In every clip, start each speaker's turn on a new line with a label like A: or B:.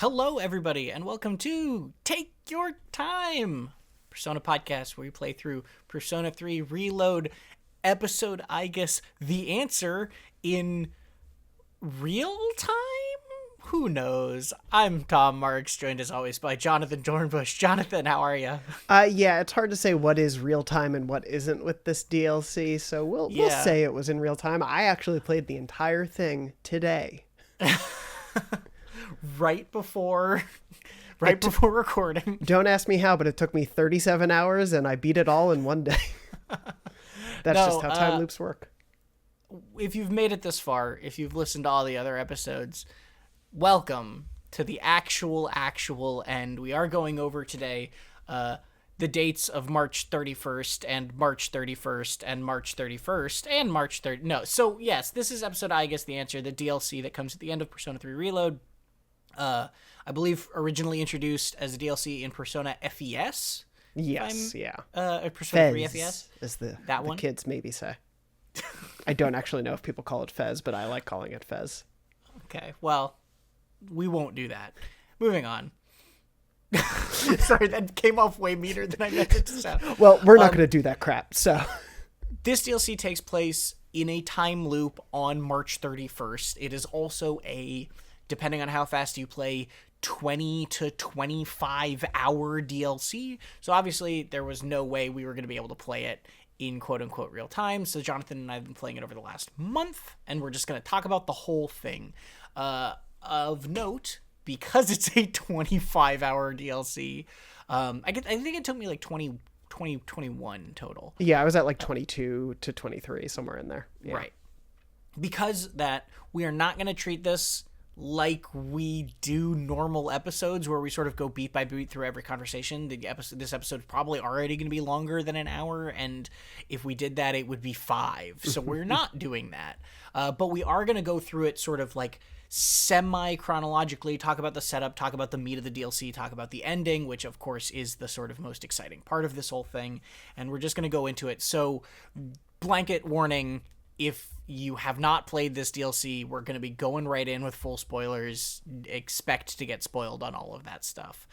A: Hello, everybody, and welcome to Take Your Time, Persona podcast, where we play through Persona 3 Reload episode Aigis The Answer in real time? Who knows? I'm Tom Marks, joined as always by Jonathan Dornbush. Jonathan, how are you?
B: Yeah, it's hard to say what is real time and what isn't with this DLC, so we'll say it was in real time. I actually played the entire thing today.
A: right before recording.
B: Don't ask me how, but it took me 37 hours and I beat it all in one day. That's just how time loops work.
A: If you've made it this far, if you've listened to all the other episodes, welcome to the actual end. We are going over today the dates of March 31st and March 31st and March 31st and March 30th. No, so yes, this is episode Aigis The Answer, the DLC that comes at the end of Persona 3 Reload. I believe originally introduced as a DLC in Persona S.E.E.S.
B: Yes, yeah.
A: Persona 3 S.E.E.S.
B: As the
A: one?
B: kids maybe say. I don't actually know if people call it Fez, but I like calling it Fez.
A: Okay, well, we won't do that. Moving on. Sorry, that came off way meaner than I meant it to sound.
B: Well, we're not going to do that crap, so.
A: This DLC takes place in a time loop on March 31st. It is also depending on how fast you play, 20 to 25 hour DLC. So obviously there was no way we were going to be able to play it in quote-unquote real time. So Jonathan and I have been playing it over the last month, and we're just going to talk about the whole thing. Of note, because it's a 25-hour DLC, I think it took me like 21 total.
B: Yeah, I was at like 22 to 23, somewhere in there. Yeah.
A: Right. Because that, we are not going to treat this like we do normal episodes where we sort of go beat by beat through every conversation. This episode is probably already going to be longer than an hour, and if we did that, it would be 5. So we're not doing that. But we are going to go through it sort of like semi-chronologically, talk about the setup, talk about the meat of the DLC, talk about the ending, which of course is the sort of most exciting part of this whole thing, and we're just going to go into it. So, blanket warning, if you have not played this DLC, we're going to be going right in with full spoilers. Expect to get spoiled on all of that stuff.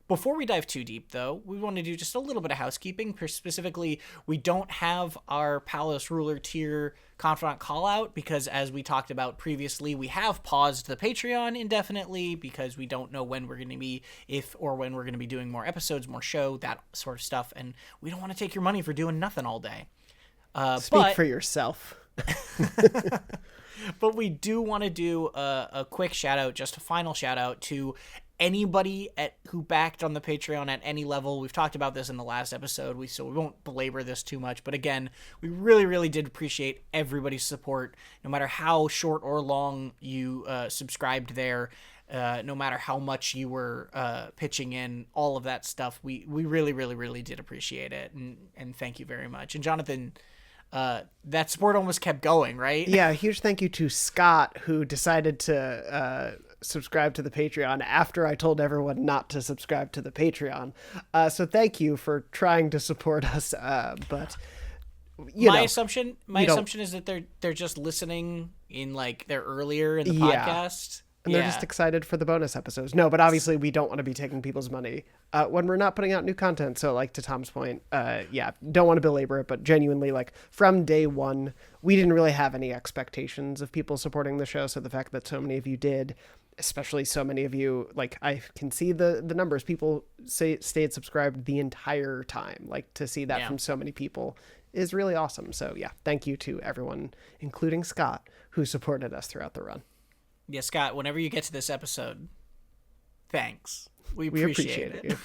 A: Before we dive too deep, though, we want to do just a little bit of housekeeping. Specifically, we don't have our Palace Ruler tier Confidant callout because, as we talked about previously, we have paused the Patreon indefinitely because we don't know when we're going to be, when we're going to be doing more episodes, more show, that sort of stuff, and we don't want to take your money for doing nothing all day.
B: Speak for yourself.
A: But we do want to do a quick shout out, just a final shout out to anybody who backed on the Patreon at any level. We've talked about this in the last episode, so we won't belabor this too much. But again, we really, really did appreciate everybody's support, no matter how short or long you subscribed there. No matter how much you were pitching in, all of that stuff, we really, really, really did appreciate it, and thank you very much. And Jonathan, that support almost kept going, right?
B: Yeah, huge thank you to Scott, who decided to subscribe to the Patreon after I told everyone not to subscribe to the Patreon. So thank you for trying to support us. But
A: my assumption is that they're just listening in like they're earlier in the podcast.
B: And they're just excited for the bonus episodes. No, but obviously we don't want to be taking people's money when we're not putting out new content. So like to Tom's point, don't want to belabor it, but genuinely like from day one, we didn't really have any expectations of people supporting the show. So the fact that so many of you did, especially so many of you, like I can see the numbers, people stayed subscribed the entire time. Like to see that from so many people is really awesome. So yeah, thank you to everyone, including Scott, who supported us throughout the run.
A: Yeah, Scott, whenever you get to this episode, thanks. We appreciate it.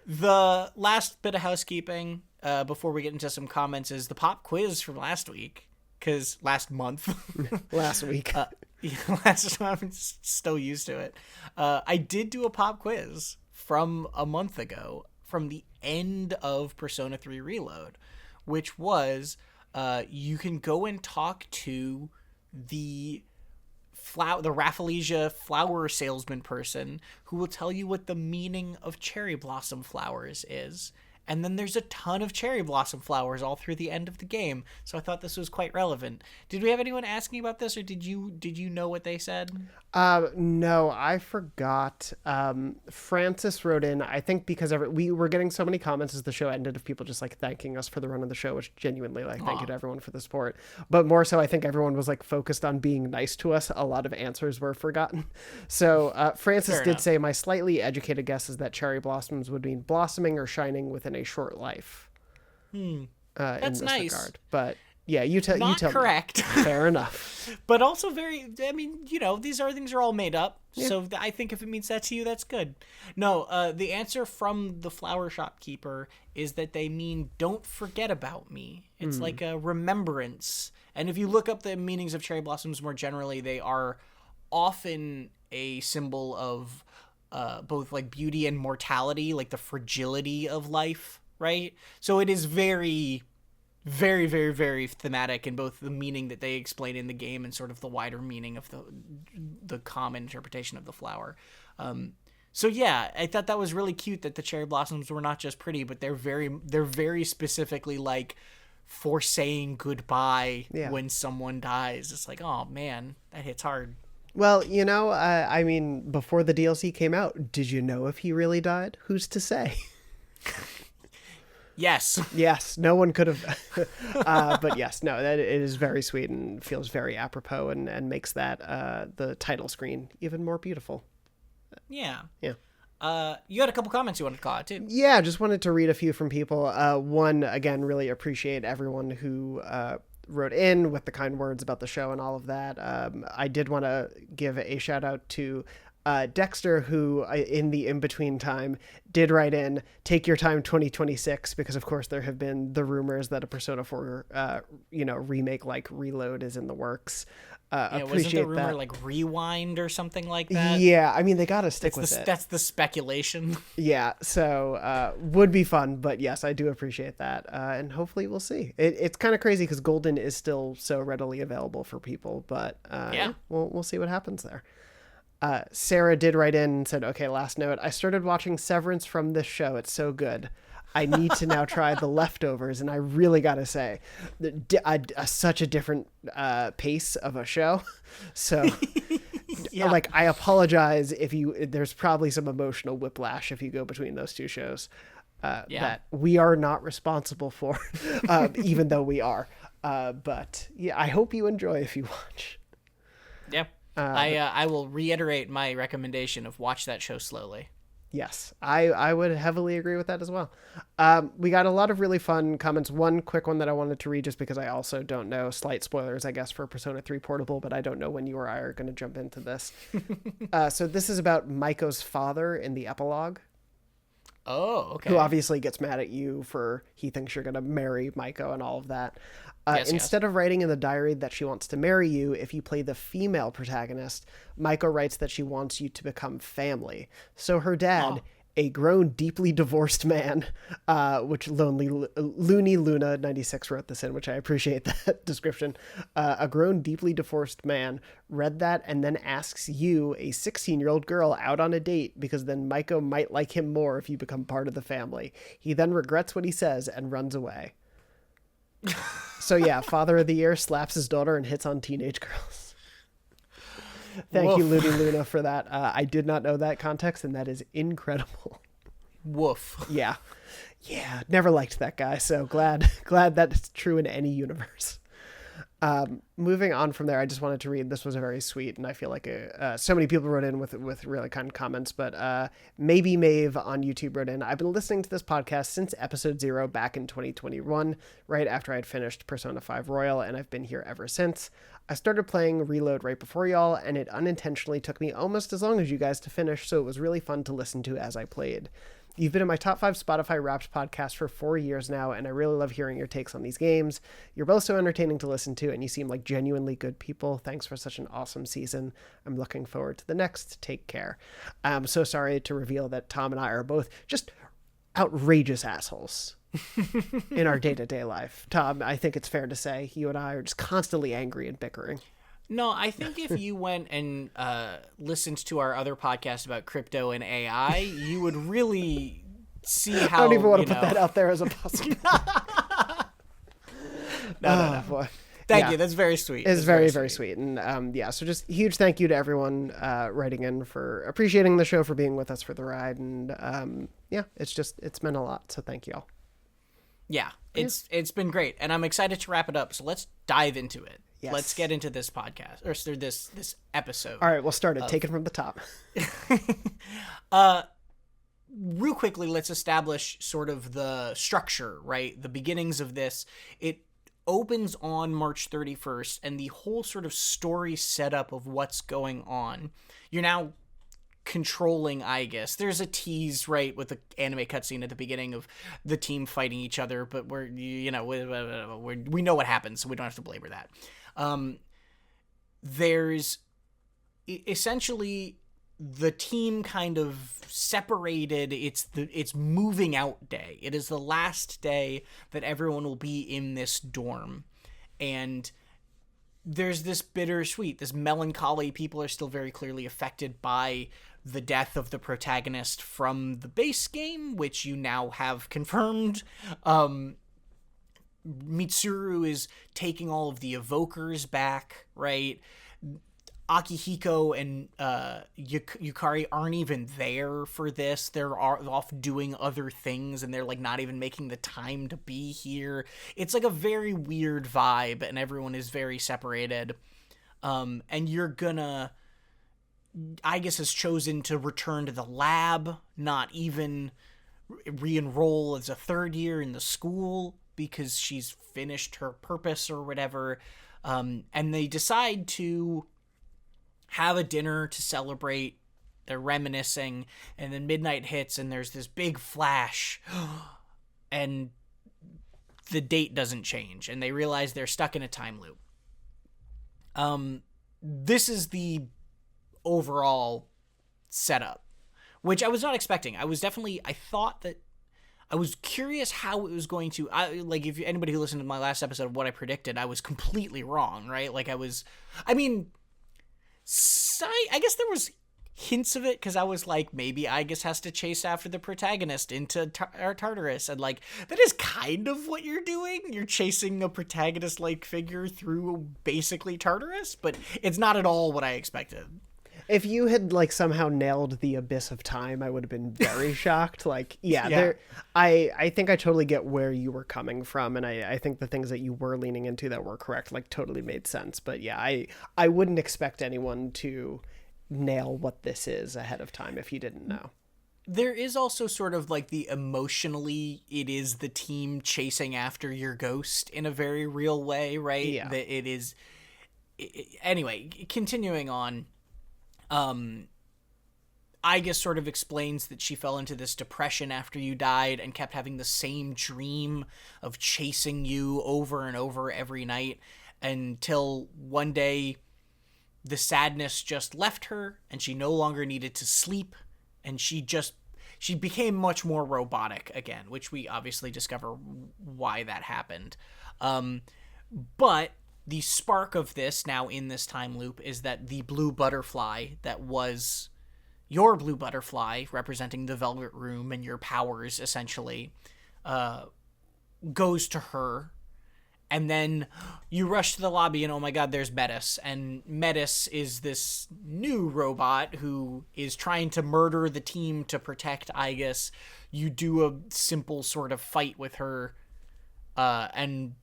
A: The last bit of housekeeping before we get into some comments is the pop quiz from last week, because last month.
B: Last week.
A: Last time, I'm still used to it. I did do a pop quiz from a month ago from the end of Persona 3 Reload, which was you can go and talk to the Rafflesia flower salesman person who will tell you what the meaning of cherry blossom flowers is. And then there's a ton of cherry blossom flowers all through the end of the game. So I thought this was quite relevant. Did we have anyone asking about this, or did you know what they said?
B: No, I forgot. Francis wrote in, I think because we were getting so many comments as the show ended of people just like thanking us for the run of the show, which genuinely like thank you to everyone for the support. But more so, I think everyone was like focused on being nice to us. A lot of answers were forgotten. So Francis did say, my slightly educated guess is that cherry blossoms would mean blossoming or shining within a short life.
A: That's
B: in this
A: nice.
B: Regard. But yeah, you tell
A: correct.
B: Me. Fair enough.
A: But also very, I mean, these things are all made up. Yeah. So I think if it means that to you, that's good. No, the answer from the flower shopkeeper is that they mean don't forget about me. It's like a remembrance. And if you look up the meanings of cherry blossoms more generally, they are often a symbol of both like beauty and mortality, like the fragility of life, right? So it is very, very, very, very thematic in both the meaning that they explain in the game and sort of the wider meaning of the common interpretation of the flower. So yeah, I thought that was really cute that the cherry blossoms were not just pretty, but they're very specifically like for saying goodbye when someone dies. It's like, oh man, that hits hard.
B: Well, I mean, before the DLC came out, did you know if he really died? Who's to say? Yes. No one could have. But yes, no, that it is very sweet and feels very apropos and makes that the title screen even more beautiful.
A: Yeah.
B: Yeah.
A: You had a couple comments you wanted to call out too.
B: Yeah, just wanted to read a few from people. One, again, really appreciate everyone who wrote in with the kind words about the show and all of that. I did want to give a shout out to Dexter, who in the in-between time did write in, take your time 2026, because of course there have been the rumors that a Persona 4 remake like Reload is in the works.
A: Wasn't the rumor like Rewind or something like that?
B: Yeah, I mean, they gotta stick with it.
A: That's the speculation.
B: Yeah, so would be fun, but yes, I do appreciate that, and hopefully we'll see. It's kind of crazy because Golden is still so readily available for people, but we'll see what happens there. Sarah did write in and said, okay, last note, I started watching Severance from this show. It's so good. I need to now try The Leftovers, and I really gotta say, such a different pace of a show. So, like, I apologize if there's probably some emotional whiplash if you go between those two shows that we are not responsible for, even though we are. But yeah, I hope you enjoy if you watch.
A: Yep. I will reiterate my recommendation of watch that show slowly.
B: Yes, I would heavily agree with that as well. We got a lot of really fun comments. One quick one that I wanted to read just because I also don't know, slight spoilers, I guess, for Persona 3 Portable, but I don't know when you or I are going to jump into this. So this is about Maiko's father in the epilogue.
A: Oh, okay.
B: Who obviously gets mad at you for he thinks you're going to marry Maiko and all of that. Instead of writing in the diary that she wants to marry you, if you play the female protagonist, Maiko writes that she wants you to become family. So her dad, a grown, deeply divorced man, which Looney Luna 96 wrote this in, which I appreciate that description. A grown, deeply divorced man read that and then asks you, a 16-year-old girl, out on a date because then Maiko might like him more if you become part of the family. He then regrets what he says and runs away. So yeah, Father of the Year slaps his daughter and hits on teenage girls. Thank you, Looney Luna, for that. I did not know that context, and that is incredible.
A: Woof.
B: Yeah, never liked that guy, so glad that's true in any universe. Moving on from there, I just wanted to read, this was a very sweet, and I feel like so many people wrote in with really kind comments, but Maybe Maeve on YouTube wrote in, I've been listening to this podcast since episode 0 back in 2021, right after I'd finished Persona 5 Royal, and I've been here ever since. I started playing Reload right before y'all, and it unintentionally took me almost as long as you guys to finish, so it was really fun to listen to as I played. You've been in my top 5 Spotify Wrapped podcast for 4 years now, and I really love hearing your takes on these games. You're both so entertaining to listen to, and you seem like genuinely good people. Thanks for such an awesome season. I'm looking forward to the next. Take care. I'm so sorry to reveal that Tom and I are both just outrageous assholes in our day-to-day life. Tom, I think it's fair to say you and I are just constantly angry and bickering.
A: No, I think if you went and listened to our other podcast about crypto and AI, you would really see how
B: I don't even want to put that out there as a possibility.
A: No.
B: Boy.
A: Thank you. That's very sweet.
B: It's very, very sweet. And so just huge thank you to everyone writing in for appreciating the show, for being with us for the ride. And it's meant a lot. So thank you all.
A: Yeah, it's been great. And I'm excited to wrap it up. So let's dive into it.
B: Yes.
A: Let's get into this podcast, or this episode.
B: All right, we'll start it. Take it from the top.
A: Real quickly, let's establish sort of the structure, right? The beginnings of this. It opens on March 31st, and the whole sort of story setup of what's going on. You're now controlling Aigis. There's a tease, right, with the anime cutscene at the beginning of the team fighting each other, but we know what happens, so we don't have to belabor that. There's essentially the team kind of separated. It's moving out day. It is the last day that everyone will be in this dorm, and there's this bittersweet, this melancholy. People are still very clearly affected by the death of the protagonist from the base game, which you now have confirmed. Mitsuru is taking all of the evokers back, right? Akihiko and Yukari aren't even there for this. They're off doing other things, and they're like not even making the time to be here. It's like a very weird vibe, and everyone is very separated. And Aigis has chosen to return to the lab, not even re-enroll as a third year in the school, because she's finished her purpose or whatever. And they decide to have a dinner to celebrate. They're reminiscing, and then midnight hits, and there's this big flash, and the date doesn't change, and they realize they're stuck in a time loop. This is the overall setup, which I was not expecting. I was curious how it was going to, if anybody who listened to my last episode of what I predicted, I was completely wrong, right? I guess there was hints of it, because I was like, maybe Aigis has to chase after the protagonist into Tartarus, and that is kind of what you're doing. You're chasing a protagonist-like figure through basically Tartarus, but it's not at all what I expected.
B: If you had somehow nailed the abyss of time, I would have been very shocked. I think I totally get where you were coming from, and I think the things that you were leaning into that were correct totally made sense. But yeah, I wouldn't expect anyone to nail what this is ahead of time if you didn't know.
A: There is also sort of the emotionally, it is the team chasing after your ghost in a very real way, right?
B: Yeah.
A: That it is. Anyway, continuing on. Aigis sort of explains that she fell into this depression after you died and kept having the same dream of chasing you over and over every night, until one day the sadness just left her and she no longer needed to sleep, and she became much more robotic again, which we obviously discover why that happened. But the spark of this now in this time loop is that the blue butterfly that was your blue butterfly, representing the Velvet Room and your powers, essentially, goes to her. And then you rush to the lobby, and oh my god, there's Metis. And Metis is this new robot who is trying to murder the team to protect Aigis. You do a simple sort of fight with her, and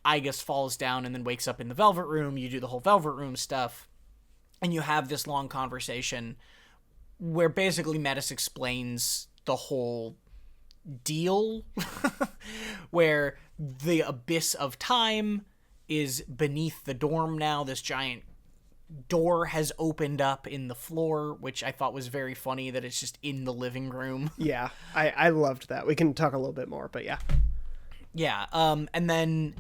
A: Aigis falls down and then wakes up in the Velvet Room. You do the whole Velvet Room stuff, and you have this long conversation where basically Metis explains the whole deal, where the abyss of time is beneath the dorm now. This giant door has opened up in the floor, which I thought was very funny that it's just in the living room.
B: Yeah, I loved that. We can talk a little bit more, but yeah.
A: Yeah, and then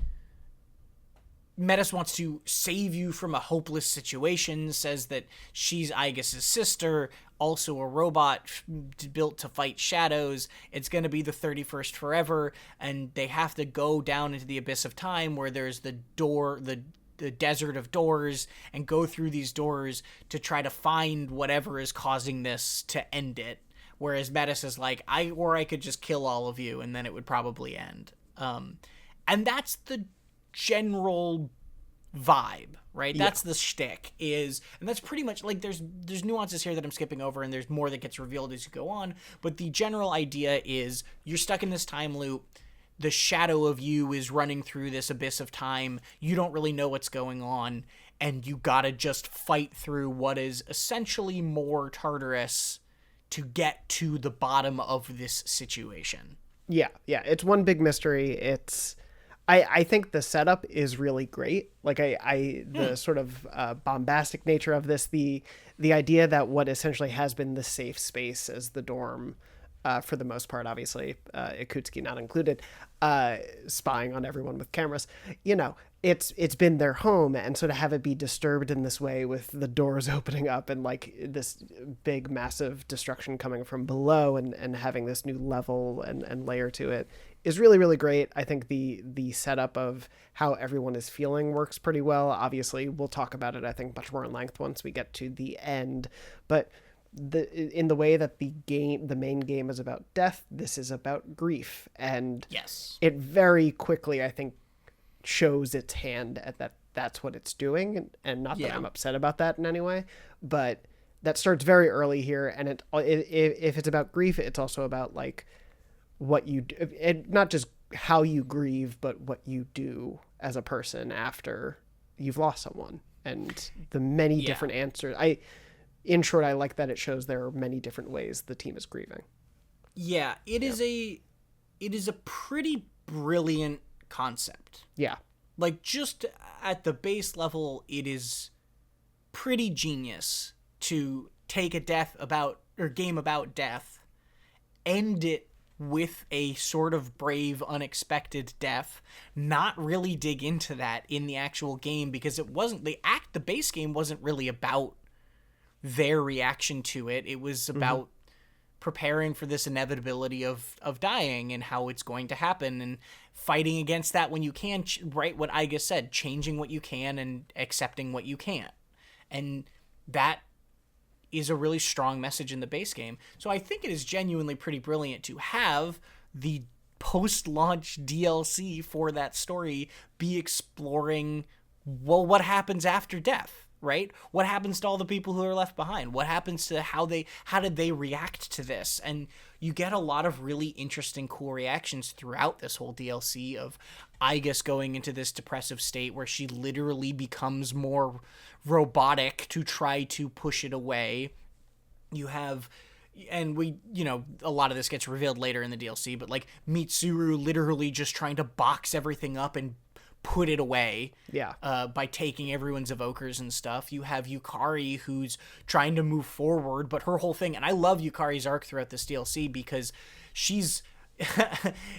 A: Metis wants to save you from a hopeless situation, says that she's Aigis' sister, also a robot built to fight shadows. It's going to be the 31st forever, and they have to go down into the abyss of time where there's the door, the desert of doors, and go through these doors to try to find whatever is causing this to end it, whereas Metis is like, I could just kill all of you and then it would probably end. And that's the general vibe, right? That's the shtick and that's pretty much like there's nuances here that I'm skipping over, and there's more that gets revealed as you go on, but the general idea is you're stuck in this time loop. The shadow of you is running through this abyss of time. You don't really know what's going on, and you gotta just fight through what is essentially more Tartarus to get to the bottom of this situation.
B: Yeah, it's one big mystery. I think the setup is really great. Like the sort of bombastic nature of this, the idea that what essentially has been the safe space as the dorm, for the most part, obviously, Ikutsuki not included, spying on everyone with cameras, it's been their home, and so to have it be disturbed in this way with the doors opening up and like this big massive destruction coming from below and having this new level and layer to it is really, really great. I think the setup of how everyone is feeling works pretty well. Obviously, we'll talk about it, I think, much more in length once we get to the end, but in the way that the main game is about death, this is about grief, and
A: yes,
B: it very quickly, I think, shows its hand at that's what it's doing, and not that I'm upset about that in any way, but that starts very early here, and if it's about grief, it's also about like what you do, not just how you grieve, but what you do as a person after you've lost someone, and the many different answers. In short, I like that it shows there are many different ways the team is grieving.
A: Yeah, it is a pretty brilliant concept.
B: Yeah.
A: Like, just at the base level, it is pretty genius to take a game about death, end it with a sort of brave, unexpected death, not really dig into that in the actual game, because it wasn't the base game wasn't really about their reaction to it. It was about preparing for this inevitability of dying and how it's going to happen, and fighting against that when you can, right? What Aigis said, changing what you can and accepting what you can't. And that is a really strong message in the base game. So I think it is genuinely pretty brilliant to have the post-launch DLC for that story be exploring, well, what happens after death, right? What happens to all the people who are left behind? What happens to how did they react to this? And you get a lot of really interesting, cool reactions throughout this whole DLC of Aigis going into this depressive state where she literally becomes more robotic to try to push it away. You have, and a lot of this gets revealed later in the DLC, but like Mitsuru literally just trying to box everything up and put it away by taking everyone's evokers and stuff. You have Yukari, who's trying to move forward, but her whole thing, and I love Yukari's arc throughout this DLC because she's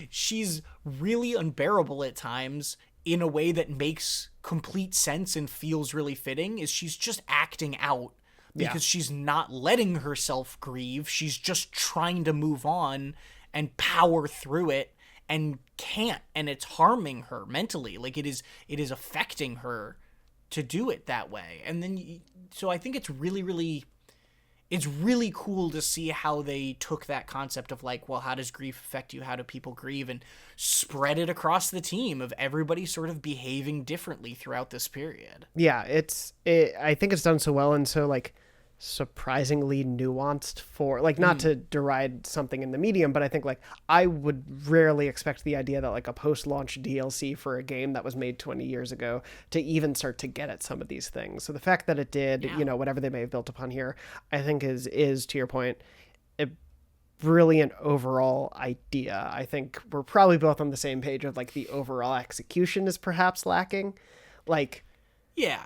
A: she's really unbearable at times in a way that makes complete sense and feels really fitting, is she's just acting out because she's not letting herself grieve. She's just trying to move on and power through it, and can't, and it's harming her mentally. Like it is affecting her to do it that way. And then so I think it's really cool to see how they took that concept of like, well, how does grief affect you? How do people grieve? And spread it across the team of everybody sort of behaving differently throughout this period.
B: Yeah, I think it's done so well, and so like surprisingly nuanced for like, not to deride something in the medium, but I think like I would rarely expect the idea that like a post-launch DLC for a game that was made 20 years ago to even start to get at some of these things. So the fact that it did, whatever they may have built upon here, I think is to your point, a brilliant overall idea. I think we're probably both on the same page of like the overall execution is perhaps lacking. Like,
A: yeah,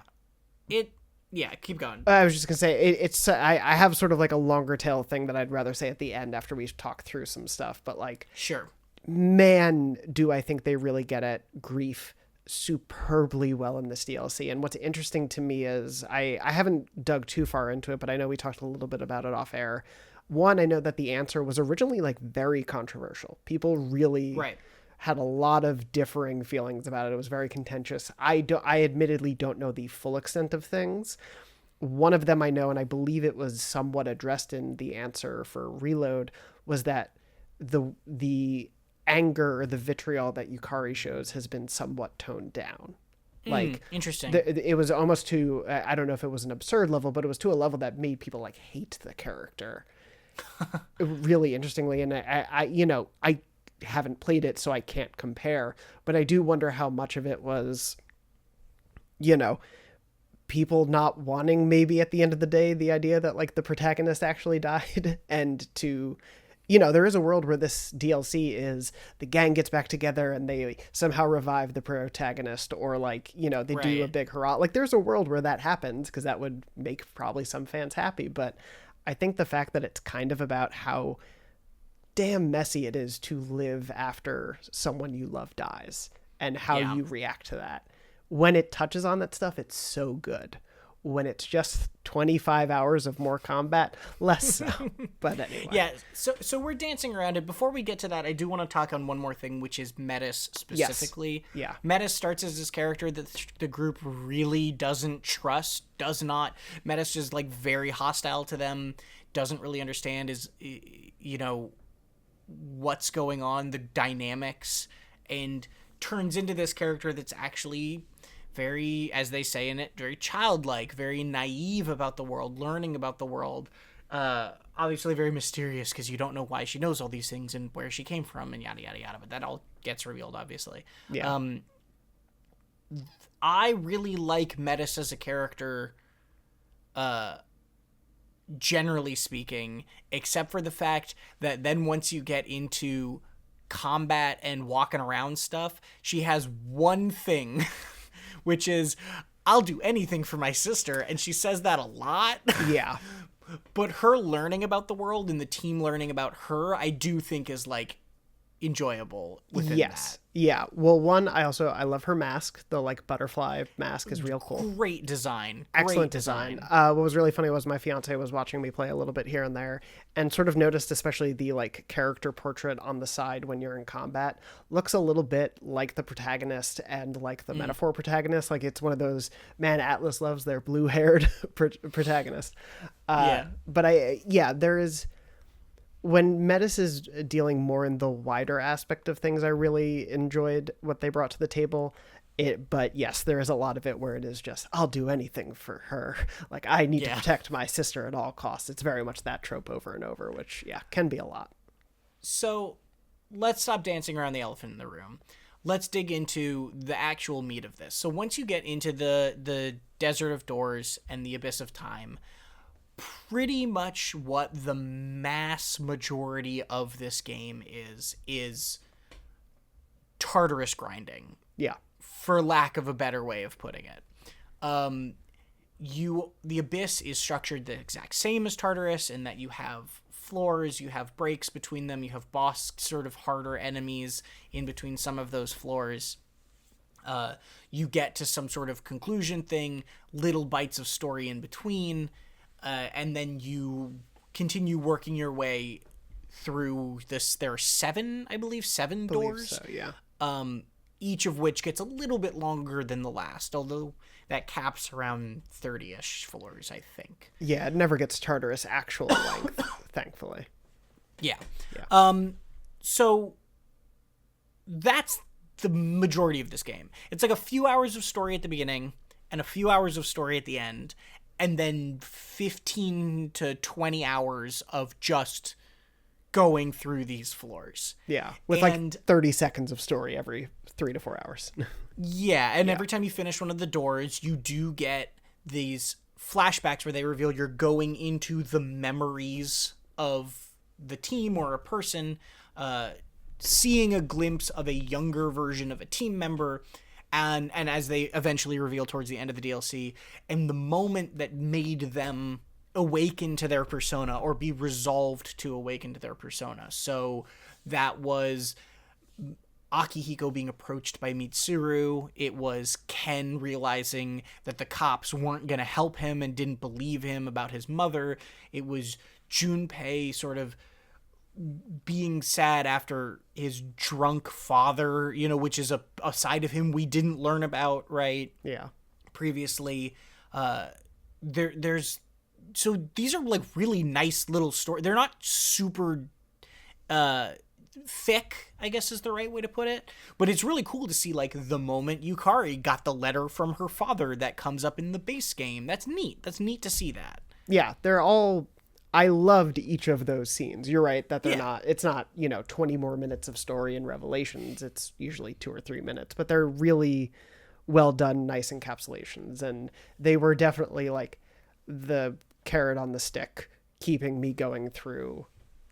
A: keep going.
B: I was just going to say, it's I have sort of like a longer tail thing that I'd rather say at the end after we talk through some stuff. But like,
A: sure,
B: man, do I think they really get at grief superbly well in this DLC. And what's interesting to me is I haven't dug too far into it, but I know we talked a little bit about it off air. One, I know that the answer was originally like very controversial. People really had a lot of differing feelings about it. It was very contentious. I admittedly don't know the full extent of things. one of them I know, and I believe it was somewhat addressed in the answer for Reload, was that the anger or the vitriol that Yukari shows has been somewhat toned down. Like,
A: interesting.
B: It was almost to, I don't know if it was an absurd level, but it was to a level that made people like hate the character. Really interestingly. And I haven't played it, so I can't compare, but I do wonder how much of it was, people not wanting, maybe at the end of the day, the idea that like the protagonist actually died, and to, there is a world where this DLC is the gang gets back together and they somehow revive the protagonist, or like, they do a big hurrah. Like, there's a world where that happens, because that would make probably some fans happy. But I think the fact that it's kind of about how damn messy it is to live after someone you love dies, and how you react to that. When it touches on that stuff, it's so good. When it's just 25 hours of more combat, less so. But anyway.
A: Yeah, so we're dancing around it. Before we get to that, I do want to talk on one more thing, which is Metis specifically.
B: Yes. Yeah.
A: Metis starts as this character that the group really doesn't trust, does not. Metis is like very hostile to them, doesn't really understand what's going on, the dynamics, and turns into this character that's actually very, as they say in it, very childlike, very naive about the world, learning about the world. Obviously very mysterious, because you don't know why she knows all these things and where she came from and yada, yada, yada. But that all gets revealed, obviously.
B: Yeah.
A: I really like Metis as a character, generally speaking, except for the fact that then once you get into combat and walking around stuff, she has one thing which is, I'll do anything for my sister, and she says that a lot.
B: Yeah.
A: But her learning about the world and the team learning about her, I do think is like enjoyable within that.
B: Yeah. Well, one, I love her mask. The like butterfly mask is real cool.
A: Great design.
B: Excellent design. What was really funny was my fiance was watching me play a little bit here and there, and sort of noticed especially the like character portrait on the side when you're in combat looks a little bit like the protagonist and like the metaphor protagonist. Like, it's one of those, man, Atlas loves their blue-haired protagonist. But there is, when Metis is dealing more in the wider aspect of things, I really enjoyed what they brought to the table. But yes, there is a lot of it where it is just, I'll do anything for her. Like, I need to protect my sister at all costs. It's very much that trope over and over, which, can be a lot.
A: So let's stop dancing around the elephant in the room. Let's dig into the actual meat of this. So once you get into the Desert of Doors and the Abyss of Time, pretty much what the mass majority of this game is Tartarus grinding.
B: Yeah.
A: For lack of a better way of putting it. The Abyss is structured the exact same as Tartarus in that you have floors, you have breaks between them, you have boss sort of harder enemies in between some of those floors. You get to some sort of conclusion thing, little bites of story in between, and then you continue working your way through this. There are seven doors.
B: So, yeah.
A: Each of which gets a little bit longer than the last, although that caps around 30-ish floors, I think.
B: Yeah, it never gets Tartarus actual length, thankfully.
A: Yeah. So that's the majority of this game. It's like a few hours of story at the beginning and a few hours of story at the end, and then 15 to 20 hours of just going through these floors.
B: Yeah, with like 30 seconds of story every 3 to 4 hours.
A: Every time you finish one of the doors, you do get these flashbacks where they reveal you're going into the memories of the team or a person, seeing a glimpse of a younger version of a team member, and as they eventually reveal towards the end of the DLC, and the moment that made them awaken to their persona or be resolved to awaken to their persona. So that was Akihiko being approached by Mitsuru. It was Ken realizing that the cops weren't going to help him and didn't believe him about his mother. It was Junpei sort of being sad after his drunk father, which is a side of him we didn't learn about, right?
B: Yeah.
A: Previously. there's so these are like really nice little stories. They're not super thick, I guess is the right way to put it, but it's really cool to see like the moment Yukari got the letter from her father that comes up in the base game. That's neat to see that.
B: Yeah, I loved each of those scenes. You're right that it's not 20 more minutes of story in Revelations. It's usually 2 or 3 minutes, but they're really well done, nice encapsulations, and they were definitely like the carrot on the stick keeping me going through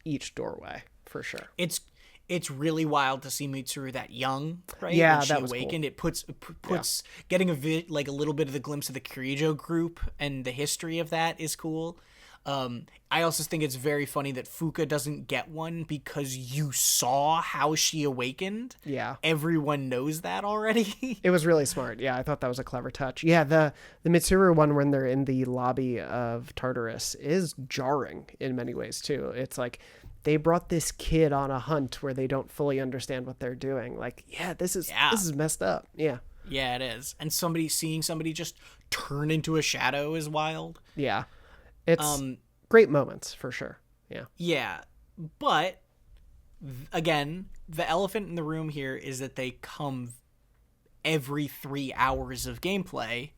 B: each doorway for sure.
A: It's really wild to see Mitsuru that young, right?
B: Yeah,
A: when she
B: that was
A: awakened.
B: cool.
A: It puts getting a little bit of the glimpse of the Kirijo group and the history of that is cool. I also think it's very funny that Fuka doesn't get one because you saw how she awakened.
B: Yeah.
A: Everyone knows that already.
B: It was really smart. Yeah, I thought that was a clever touch. Yeah, the Mitsuru one when they're in the lobby of Tartarus is jarring in many ways too. It's like they brought this kid on a hunt where they don't fully understand what they're doing. Like, this is messed up. Yeah.
A: Yeah, it is. And seeing somebody just turn into a shadow is wild.
B: Yeah. It's great moments for sure. Yeah.
A: Yeah. But again, the elephant in the room here is that they come every 3 hours of gameplay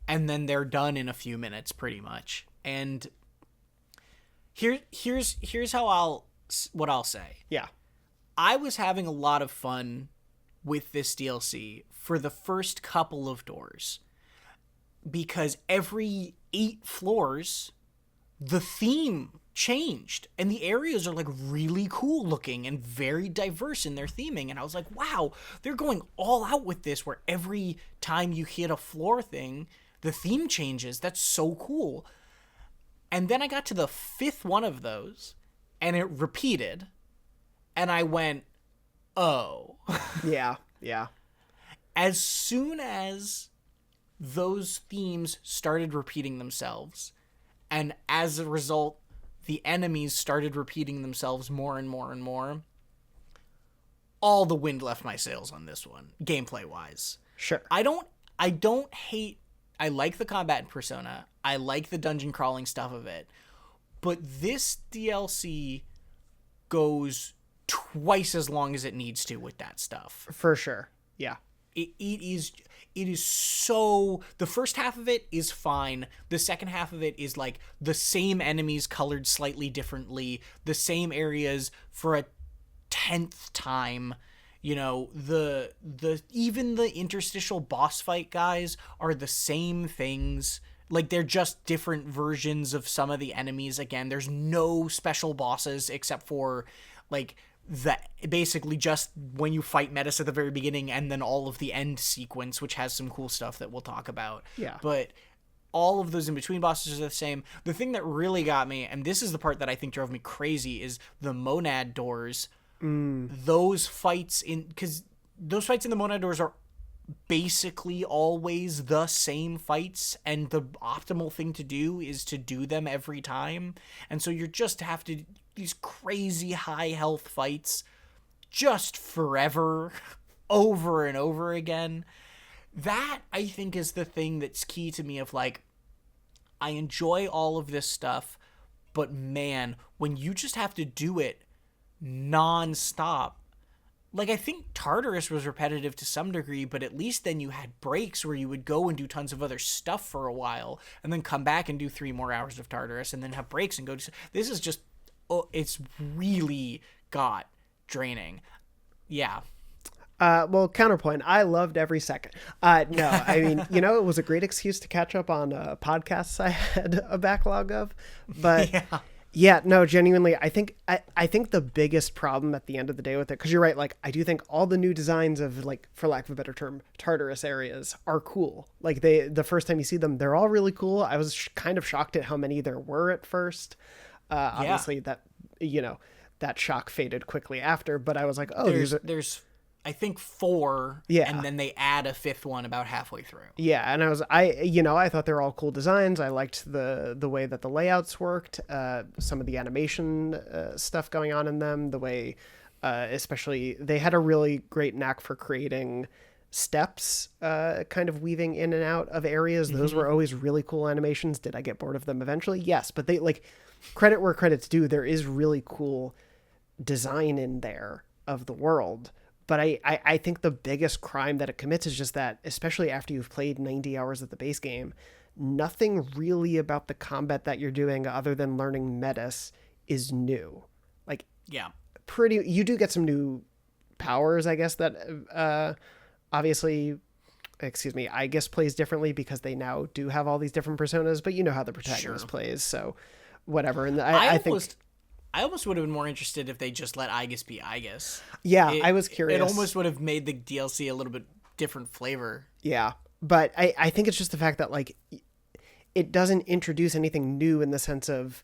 A: and then they're done in a few minutes pretty much. And here's what I'll say.
B: Yeah.
A: I was having a lot of fun with this DLC for the first couple of doors because every 8 floors the theme changed and the areas are like really cool looking and very diverse in their theming, and I was like, wow, they're going all out with this where every time you hit a floor thing the theme changes. That's so cool. And then I got to the 5th one of those and it repeated and I went, oh.
B: Yeah.
A: As soon as those themes started repeating themselves, and as a result, the enemies started repeating themselves more and more and more, all the wind left my sails on this one, gameplay-wise.
B: Sure.
A: I don't hate... I like the combat in Persona. I like the dungeon crawling stuff of it. But this DLC goes twice as long as it needs to with that stuff.
B: For sure. Yeah.
A: It is so... The first half of it is fine. The second half of it is like the same enemies colored slightly differently, the same areas for a 10th time. You know, even the interstitial boss fight guys are the same things. Like, they're just different versions of some of the enemies. Again, there's no special bosses except for, like, basically just when you fight Metis at the very beginning and then all of the end sequence, which has some cool stuff that we'll talk about.
B: Yeah.
A: But all of those in-between bosses are the same. The thing that really got me, and this is the part that I think drove me crazy, is the Monad doors. Those fights because those fights in the Monad doors are basically always the same fights, and the optimal thing to do is to do them every time. And so you just have to these crazy high health fights just forever, over and over again. That, I think, is the thing that's key to me of like, I enjoy all of this stuff, but man, when you just have to do it non-stop, like, I think Tartarus was repetitive to some degree, but at least then you had breaks where you would go and do tons of other stuff for a while and then come back and do 3 more hours of Tartarus and then have breaks and go to... This is just... it's really got draining. Yeah.
B: Well, counterpoint, I loved every second. No, I mean, it was a great excuse to catch up on podcasts I had a backlog of, but... Yeah, no, genuinely, I think the biggest problem at the end of the day with it, because you're right, like, I do think all the new designs of, like, for lack of a better term, Tartarus areas are cool. Like, the first time you see them, they're all really cool. I was kind of shocked at how many there were at first. Obviously, that shock faded quickly after, but I was like, oh,
A: there's I think 4, and then they add a 5th one about halfway through.
B: Yeah, and I thought they were all cool designs. I liked the way that the layouts worked, some of the animation stuff going on in them, the way, especially, they had a really great knack for creating steps kind of weaving in and out of areas. Those were always really cool animations. Did I get bored of them eventually? Yes, but they like credit where credit's due. There is really cool design in there of the world. But I think the biggest crime that it commits is just that, especially after you've played 90 hours of the base game, nothing really about the combat that you're doing other than learning Metis is new. Like,
A: yeah,
B: you do get some new powers, I guess, that obviously, Aigis plays differently because they now do have all these different personas, but you know how the protagonist plays, so whatever. And I think
A: I almost would have been more interested if they just let Aigis be Aigis.
B: Yeah, I was curious.
A: It almost would have made the DLC a little bit different flavor.
B: Yeah, but I think it's just the fact that, like, it doesn't introduce anything new in the sense of,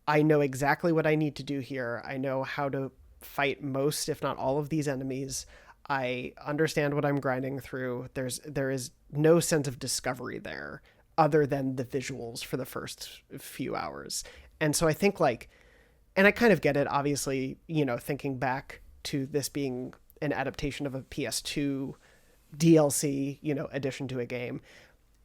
B: I know exactly what I need to do here. I know how to fight most, if not all of these enemies. I understand what I'm grinding through. There is no sense of discovery there other than the visuals for the first few hours. And so I think, like, and I kind of get it, obviously, you know, thinking back to this being an adaptation of a PS2 DLC, you know, addition to a game.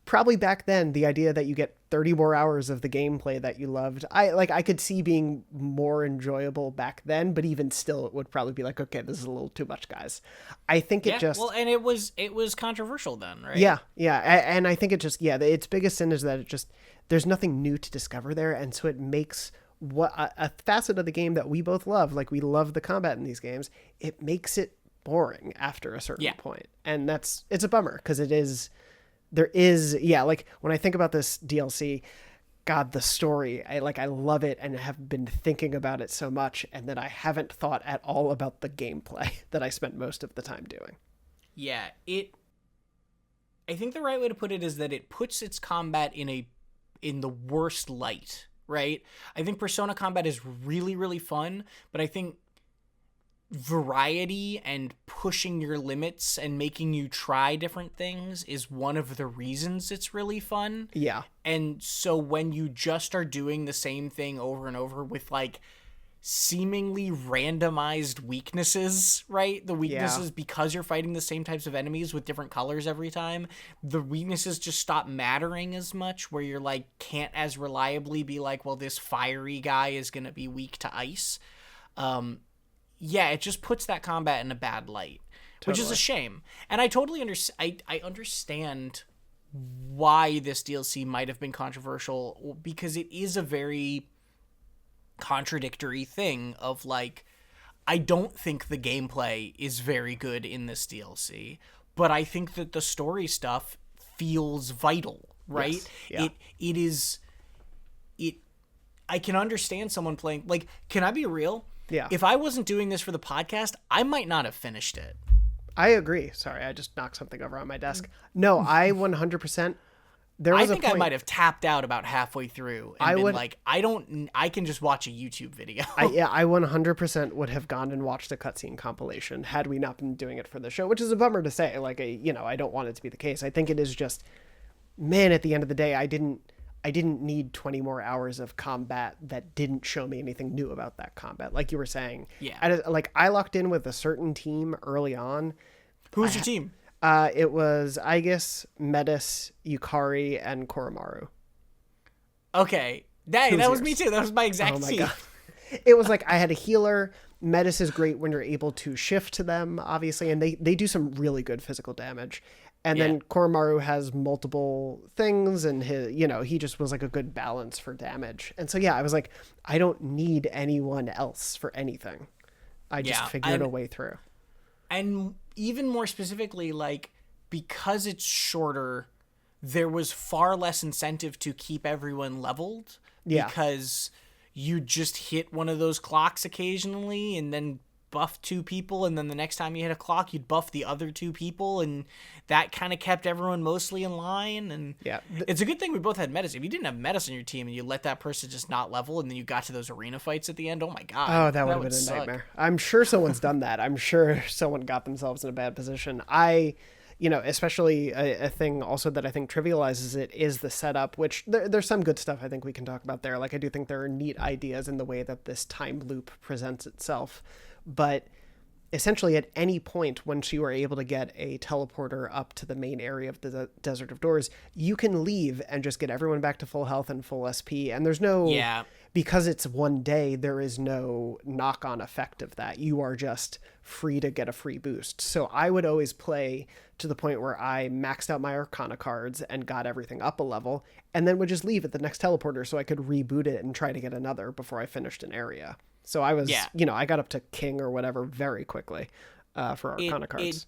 B: Probably back then, the idea that you get 30 more hours of the gameplay that you loved, I could see being more enjoyable back then, but even still, it would probably be like, okay, this is a little too much, guys. I think it just...
A: Well, and it was controversial then, right?
B: Yeah. And I think it just, its biggest sin is that it just, there's nothing new to discover there, and so it makes what a facet of the game that we both love, like we love the combat in these games, it makes it boring after a certain point. And it's a bummer, because like when I think about this DLC, God, the story, I love it and have been thinking about it so much, and then I haven't thought at all about the gameplay that I spent most of the time doing.
A: Yeah, I think the right way to put it is that it puts its combat in the worst light, right? I think Persona combat is really, really fun, but I think variety and pushing your limits and making you try different things is one of the reasons it's really fun.
B: Yeah.
A: And so when you just are doing the same thing over and over with, like, seemingly randomized weaknesses, right? The weaknesses, because you're fighting the same types of enemies with different colors every time, the weaknesses just stop mattering as much, where you're like, can't as reliably be like, well, this fiery guy is going to be weak to ice. It just puts that combat in a bad light, which is a shame. And I totally I understand why this DLC might have been controversial, because it is a very contradictory thing of, like, I don't think the gameplay is very good in this DLC, but I think that the story stuff feels vital, right?
B: Yes. Yeah.
A: I can understand someone playing, like, can I be real?
B: Yeah.
A: If I wasn't doing this for the podcast, I might not have finished it.
B: I agree. Sorry, I just knocked something over on my desk. No, I 100%.
A: I think I might have tapped out about halfway through and I can just watch a YouTube video.
B: I 100% would have gone and watched a cutscene compilation had we not been doing it for the show, which is a bummer to say. Like, I don't want it to be the case. I think it is just, man, at the end of the day, I didn't need 20 more hours of combat that didn't show me anything new about that combat. Like you were saying.
A: Yeah.
B: I locked in with a certain team early on.
A: Who was your team?
B: It was Aigis, Metis, Yukari, and Koromaru.
A: Okay. That was me too. That was my exact team. God.
B: It was like I had a healer. Metis is great when you're able to shift to them, obviously, and they do some really good physical damage. And then Koromaru has multiple things, and he just was like a good balance for damage. And so, I was like, I don't need anyone else for anything. I just figured a way through.
A: And even more specifically, like, because it's shorter, there was far less incentive to keep everyone leveled.
B: Yeah.
A: Because you just hit one of those clocks occasionally and then buff 2 people, and then the next time you hit a clock, you'd buff the other 2 people, and that kind of kept everyone mostly in line. And it's a good thing we both had Metis. If you didn't have Metis on your team and you let that person just not level, and then you got to those arena fights at the end, oh my god.
B: Oh, that would have been a nightmare. I'm sure someone's done that. I'm sure someone got themselves in a bad position. Especially a thing also that I think trivializes it is the setup, which there's some good stuff I think we can talk about there. Like, I do think there are neat ideas in the way that this time loop presents itself. But essentially at any point once you are able to get a teleporter up to the main area of the Desert of Doors, you can leave and just get everyone back to full health and full SP. And there's no, because it's one day, there is no knock-on effect of that. You are just free to get a free boost. So I would always play to the point where I maxed out my Arcana cards and got everything up a level, and then would just leave at the next teleporter so I could reboot it and try to get another before I finished an area. So I was, I got up to King or whatever very quickly for Arcana cards.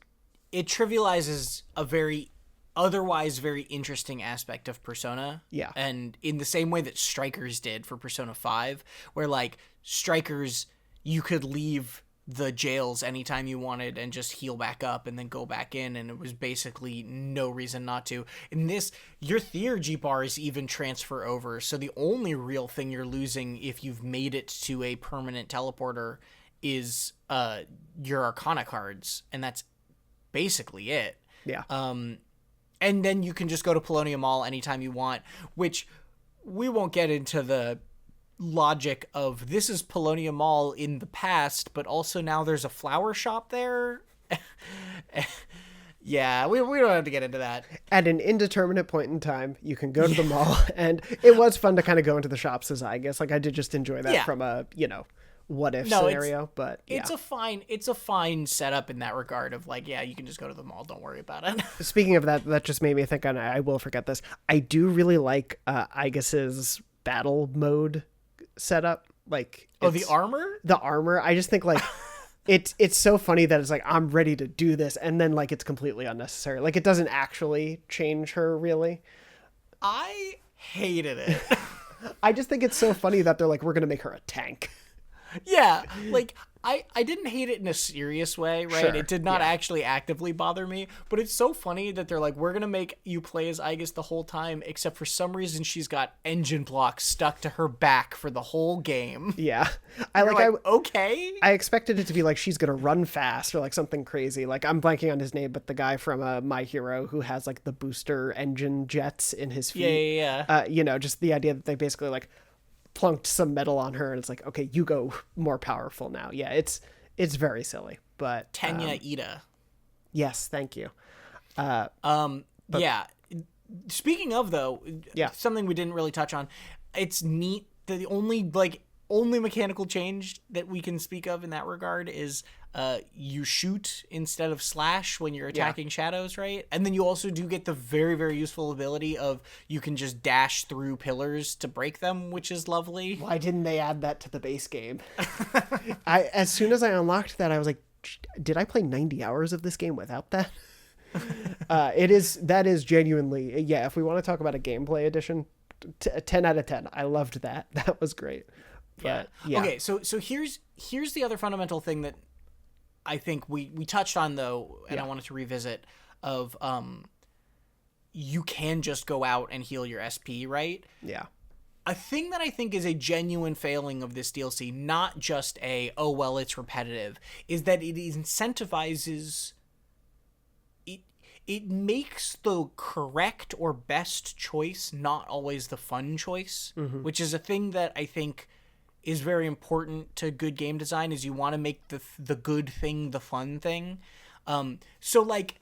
A: It trivializes a otherwise very interesting aspect of Persona.
B: Yeah.
A: And in the same way that Strikers did for Persona 5, where like Strikers, you could leave the jails anytime you wanted and just heal back up and then go back in, and it was basically no reason not to. In this, your theurgy bars even transfer over, so the only real thing you're losing if you've made it to a permanent teleporter is your Arcana cards, and that's basically it.
B: Yeah.
A: And then you can just go to Paulownia Mall anytime you want, which we won't get into the logic of this is Paulownia Mall in the past, but also now there's a flower shop there. Yeah, we don't have to get into that. At
B: an indeterminate point in time, you can go to the mall, and it was fun to kind of go into the shops as I guess. Like, I did just enjoy that from a, what if scenario, but
A: it's a fine setup in that regard of like, you can just go to the mall, don't worry about it.
B: Speaking of that just made me think, and I will forget this, I do really like Aigis's battle mode setup. Like,
A: the armor,
B: I just think like it's so funny that it's like, I'm ready to do this, and then like it's completely unnecessary. Like, it doesn't actually change her really.
A: I hated it.
B: I just think it's so funny that they're like, we're gonna make her a tank.
A: Yeah, like, I didn't hate it in a serious way, right?
B: Sure,
A: it did not actually actively bother me, but it's so funny that they're like, we're going to make you play as Aigis the whole time, except for some reason she's got engine blocks stuck to her back for the whole game.
B: Yeah.
A: Okay.
B: I expected it to be like she's going to run fast or like something crazy. Like, I'm blanking on his name, but the guy from My Hero who has like the booster engine jets in his feet.
A: Yeah.
B: Just the idea that they basically like plunked some metal on her and it's like, okay, you go more powerful now. Yeah, it's very silly, but
A: Tenya Ida.
B: Yes, thank you.
A: Speaking of though, something we didn't really touch on, it's neat that the only mechanical change that we can speak of in that regard is you shoot instead of slash when you're attacking shadows, right? And then you also do get the very, very useful ability of you can just dash through pillars to break them, which is lovely.
B: Why didn't they add that to the base game? As soon as I unlocked that, I was like, did I play 90 hours of this game without that? That is genuinely, if we want to talk about a gameplay edition, 10 out of 10. I loved that. That was great. But,
A: Okay, so here's the other fundamental thing that I think we touched on though, and I wanted to revisit of you can just go out and heal your SP, right?
B: Yeah.
A: A thing that I think is a genuine failing of this DLC, not just it's repetitive, is that it incentivizes it makes the correct or best choice not always the fun choice, which is a thing that I think is very important to good game design, is you want to make the good thing the fun thing. So like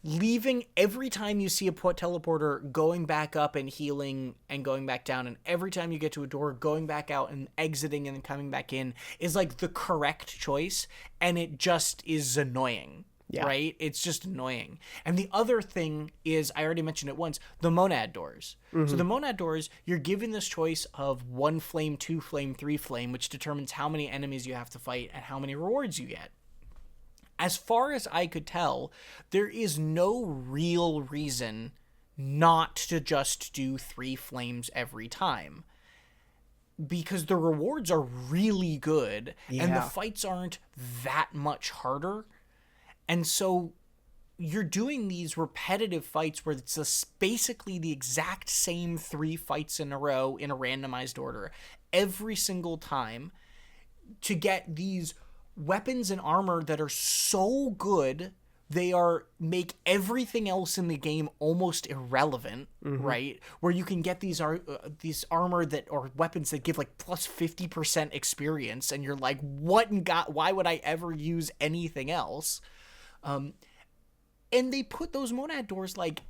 A: leaving every time you see a teleporter, going back up and healing and going back down, and every time you get to a door, going back out and exiting and then coming back in is like the correct choice, and it just is annoying. Yeah. Right? It's just annoying. And the other thing is, I already mentioned it once, the monad doors. So the monad doors, you're given this choice of 1 flame, 2 flame, 3 flame, which determines how many enemies you have to fight and how many rewards you get. As far as I could tell, there is no real reason not to just do 3 flames every time, because the rewards are really good and the fights aren't that much harder. And so you're doing these repetitive fights where it's basically the exact same 3 fights in a row in a randomized order every single time to get these weapons and armor that are so good they are make everything else in the game almost irrelevant, right? Where you can get these armor that or weapons that give like plus 50% experience, and you're like, what in God? Why would I ever use anything else? And they put those monad doors like.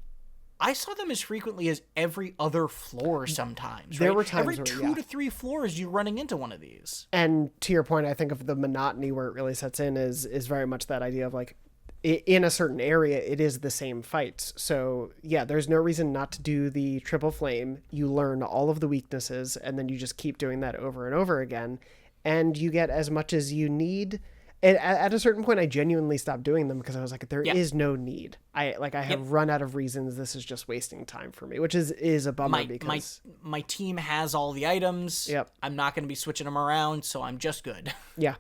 A: I saw them as frequently as every other floor sometimes,
B: There
A: right?
B: were times
A: every
B: where,
A: 2 to 3 floors you're running into one of these.
B: And to your point, I think of the monotony where it really sets in is very much that idea of like in a certain area, it is the same fights. So yeah, there's no reason not to do the triple flame. You learn all of the weaknesses and then you just keep doing that over and over again. And you get as much as you need. And at a certain point, I genuinely stopped doing them because I was like, there is no need. I have run out of reasons. This is just wasting time for me, which is a bummer because
A: my team has all the items.
B: Yep.
A: I'm not going to be switching them around, so I'm just good.
B: Yeah.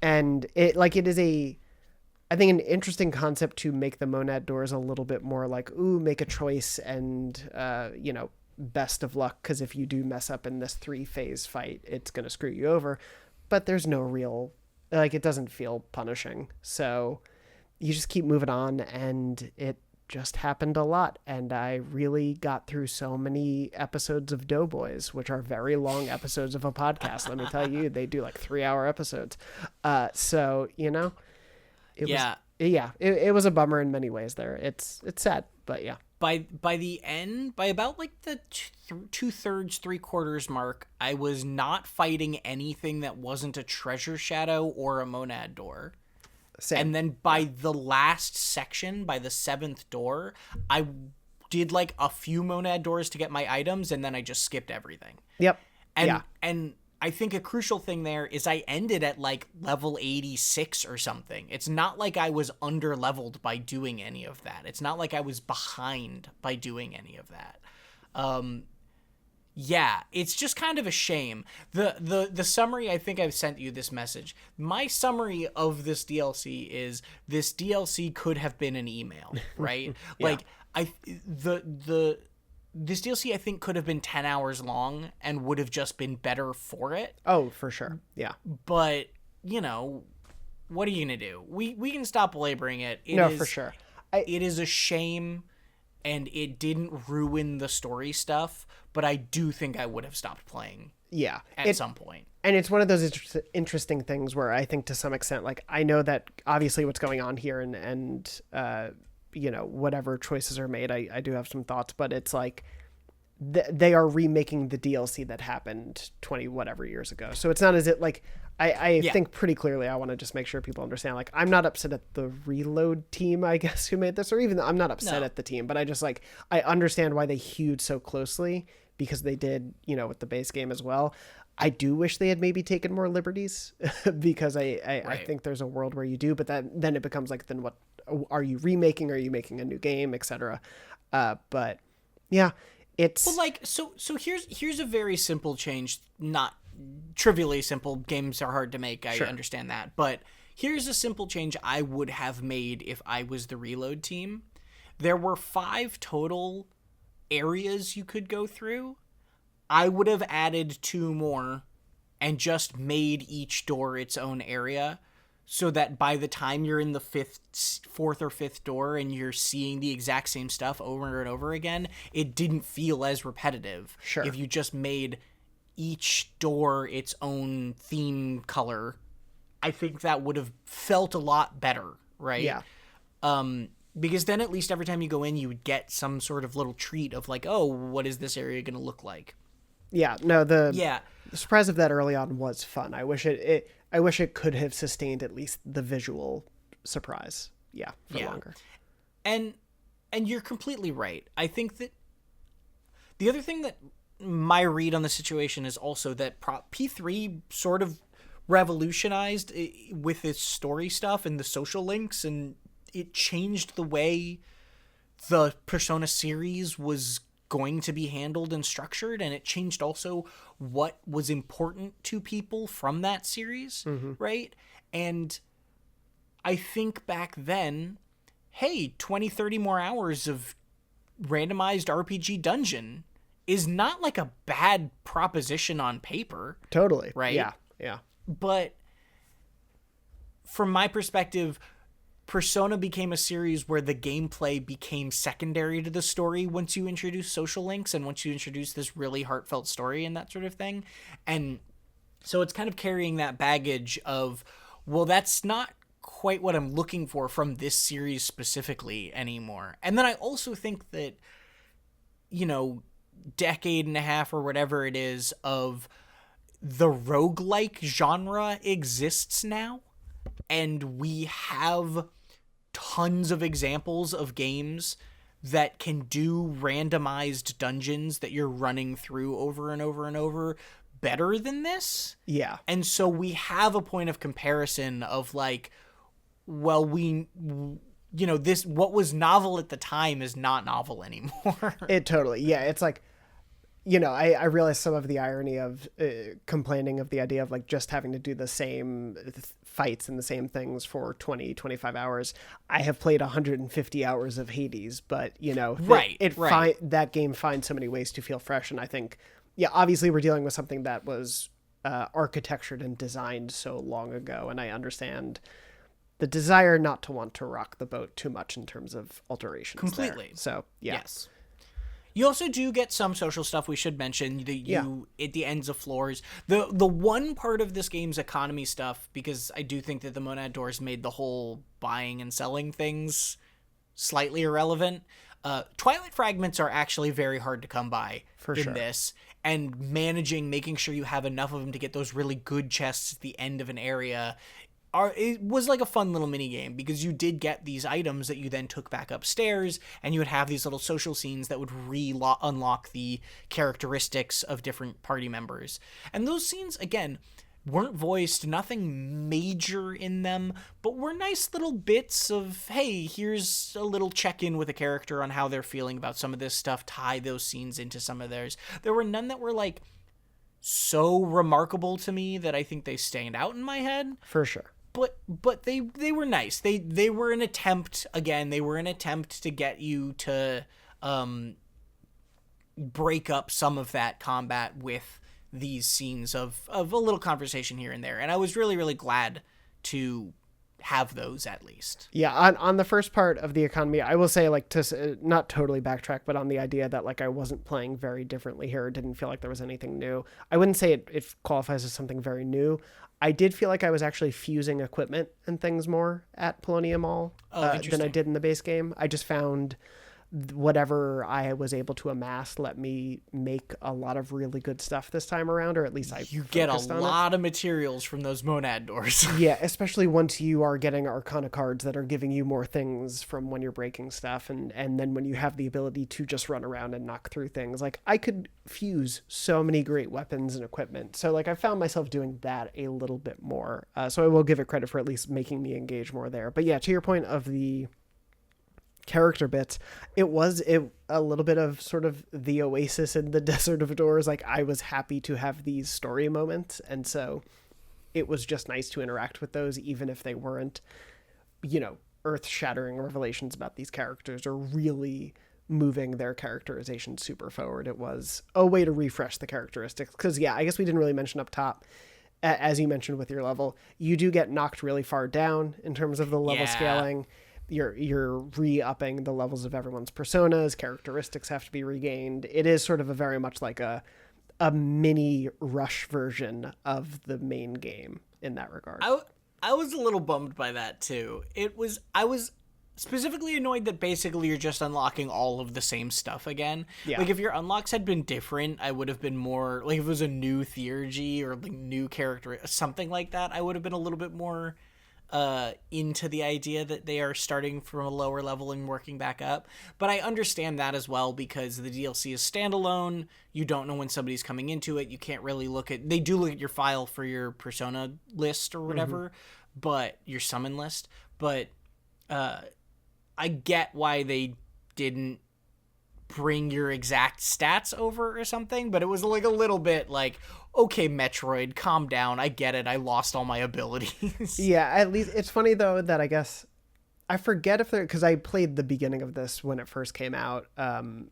B: And it is I think an interesting concept to make the monad doors a little bit more like, ooh, make a choice and, best of luck. Because if you do mess up in this 3-phase fight, it's going to screw you over. But there's no real... Like, it doesn't feel punishing. So you just keep moving on, and it just happened a lot. And I really got through so many episodes of Doughboys, which are very long episodes of a podcast. Let me tell you, they do like 3-hour episodes. So, it was a bummer in many ways there. It's sad, but yeah.
A: By the end, by about like the 2/3, 3/4 mark, I was not fighting anything that wasn't a treasure shadow or a monad door.
B: Same.
A: And then by the last section, by the 7th door, I did like a few monad doors to get my items, and then I just skipped everything.
B: Yep.
A: And I think a crucial thing there is I ended at like level 86 or something. It's not like I was under leveled by doing any of that. It's not like I was behind by doing any of that. Yeah, it's just kind of a shame. The summary, I think I've sent you this message. My summary of this DLC is this DLC could have been an email, right?
B: Yeah.
A: Like this DLC, I think, could have been 10 hours long and would have just been better for it.
B: Oh, for sure. Yeah.
A: But, what are you going to do? We can stop belaboring it.
B: For sure.
A: It is a shame, and it didn't ruin the story stuff, but I do think I would have stopped playing at some point. And
B: it's one of those interesting things where I think to some extent, like, I know that obviously what's going on here and whatever choices are made, I do have some thoughts, but it's like they are remaking the DLC that happened 20 whatever years ago. So it's not as it like I think pretty clearly. I want to just make sure people understand, like, I'm not upset at the Reload team, I guess, who made this, or even I'm not upset at the team, but I just like, I understand why they hewed so closely because they did, with the base game as well. I do wish they had maybe taken more liberties because I think there's a world where you do, but then it becomes like, then what are you remaking? Are you making a new game, etc.? But yeah, it's
A: like so here's a very simple change, not trivially simple. Games are hard to make. I understand that, but here's a simple change I would have made if I was the Reload team. There were 5 total areas you could go through. I would have added 2 more and just made each door its own area so that by the time you're in the 4th or 5th door and you're seeing the exact same stuff over and over again, it didn't feel as repetitive.
B: Sure.
A: If you just made each door its own theme color, I think that would have felt a lot better, right?
B: Yeah.
A: Because then at least every time you go in, you would get some sort of little treat of like, oh, what is this area going to look like?
B: Yeah, no, the surprise of that early on was fun. I wish it could have sustained at least the visual surprise. Yeah, for longer.
A: And you're completely right. I think that the other thing that my read on the situation is also that P3 sort of revolutionized with its story stuff and the social links, and it changed the way the Persona series was going to be handled and structured, and it changed also what was important to people from that series, right? And I think back then, hey, 20-30 more hours of randomized RPG dungeon is not like a bad proposition on paper.
B: Totally.
A: Right?
B: Yeah.
A: But from my perspective, Persona became a series where the gameplay became secondary to the story once you introduce social links and once you introduce this really heartfelt story and that sort of thing. And so it's kind of carrying that baggage of, well, that's not quite what I'm looking for from this series specifically anymore. And then I also think that, decade and a half or whatever it is of the roguelike genre exists now. And we have tons of examples of games that can do randomized dungeons that you're running through over and over and over better than this.
B: Yeah.
A: And so we have a point of comparison of like, well, this, what was novel at the time is not novel anymore.
B: It totally, yeah. It's like, I realize some of the irony of complaining of the idea of like just having to do the same fights and the same things for 20, 25 hours. I have played 150 hours of Hades, but
A: right.
B: That game finds so many ways to feel fresh. And I think, obviously we're dealing with something that was architectured and designed so long ago. And I understand the desire not to want to rock the boat too much in terms of alterations.
A: Completely.
B: There. So, yeah.
A: Yes. You also do get some social stuff we should mention. At the ends of floors. The one part of this game's economy stuff, because I do think that the Monad Doors made the whole buying and selling things slightly irrelevant. Twilight fragments are actually very hard to come by in this. And making sure you have enough of them to get those really good chests at the end of an area it was like a fun little mini game, because you did get these items that you then took back upstairs, and you would have these little social scenes that would unlock the characteristics of different party members. And those scenes, again, weren't voiced, nothing major in them, but were nice little bits of, hey, here's a little check-in with a character on how they're feeling about some of this stuff, tie those scenes into some of theirs. There were none that were like so remarkable to me that I think they stand out in my head.
B: For sure.
A: But they were nice. They were an attempt, again, to get you to break up some of that combat with these scenes of a little conversation here and there. And I was really, really glad to have those at least.
B: Yeah, on the first part of the economy, I will say, like, to not totally backtrack, but on the idea that like I wasn't playing very differently here, or didn't feel like there was anything new. I wouldn't say it qualifies as something very new. I did feel like I was actually fusing equipment and things more at Polonium Mall than I did in the base game. I just found whatever I was able to amass let me make a lot of really good stuff this time around, or at least
A: you get a lot of materials from those Monad Doors.
B: Yeah, especially once you are getting Arcana cards that are giving you more things from when you're breaking stuff, and then when you have the ability to just run around and knock through things. Like, I could fuse so many great weapons and equipment, so like I found myself doing that a little bit more, so I will give it credit for at least making me engage more there. But yeah, to your point of the character bits, it was a little bit of sort of the oasis in the desert of doors. Like, I was happy to have these story moments, and so it was just nice to interact with those, even if they weren't earth-shattering revelations about these characters or really moving their characterization super forward. It was a way to refresh the characteristics, because I guess we didn't really mention up top, as you mentioned with your level, you do get knocked really far down in terms of the level scaling. You're re-upping the levels of everyone's personas. Characteristics have to be regained. It is sort of a very much like a mini Rush version of the main game in that regard.
A: I was a little bummed by that too. I was specifically annoyed that basically you're just unlocking all of the same stuff again. Yeah. Like, if your unlocks had been different, I would have been more, like, if it was a new theurgy or like new character, something like that, I would have been a little bit more into the idea that they are starting from a lower level and working back up. But I understand that as well, because the DLC is standalone. You don't know when somebody's coming into it. You can't really they do look at your file for your persona list or whatever, but your summon list. But I get why they didn't bring your exact stats over or something, but it was like a little bit like, okay, Metroid, calm down. I get it. I lost all my abilities.
B: Yeah, at least it's funny though that I guess I forget if because I played the beginning of this when it first came out, and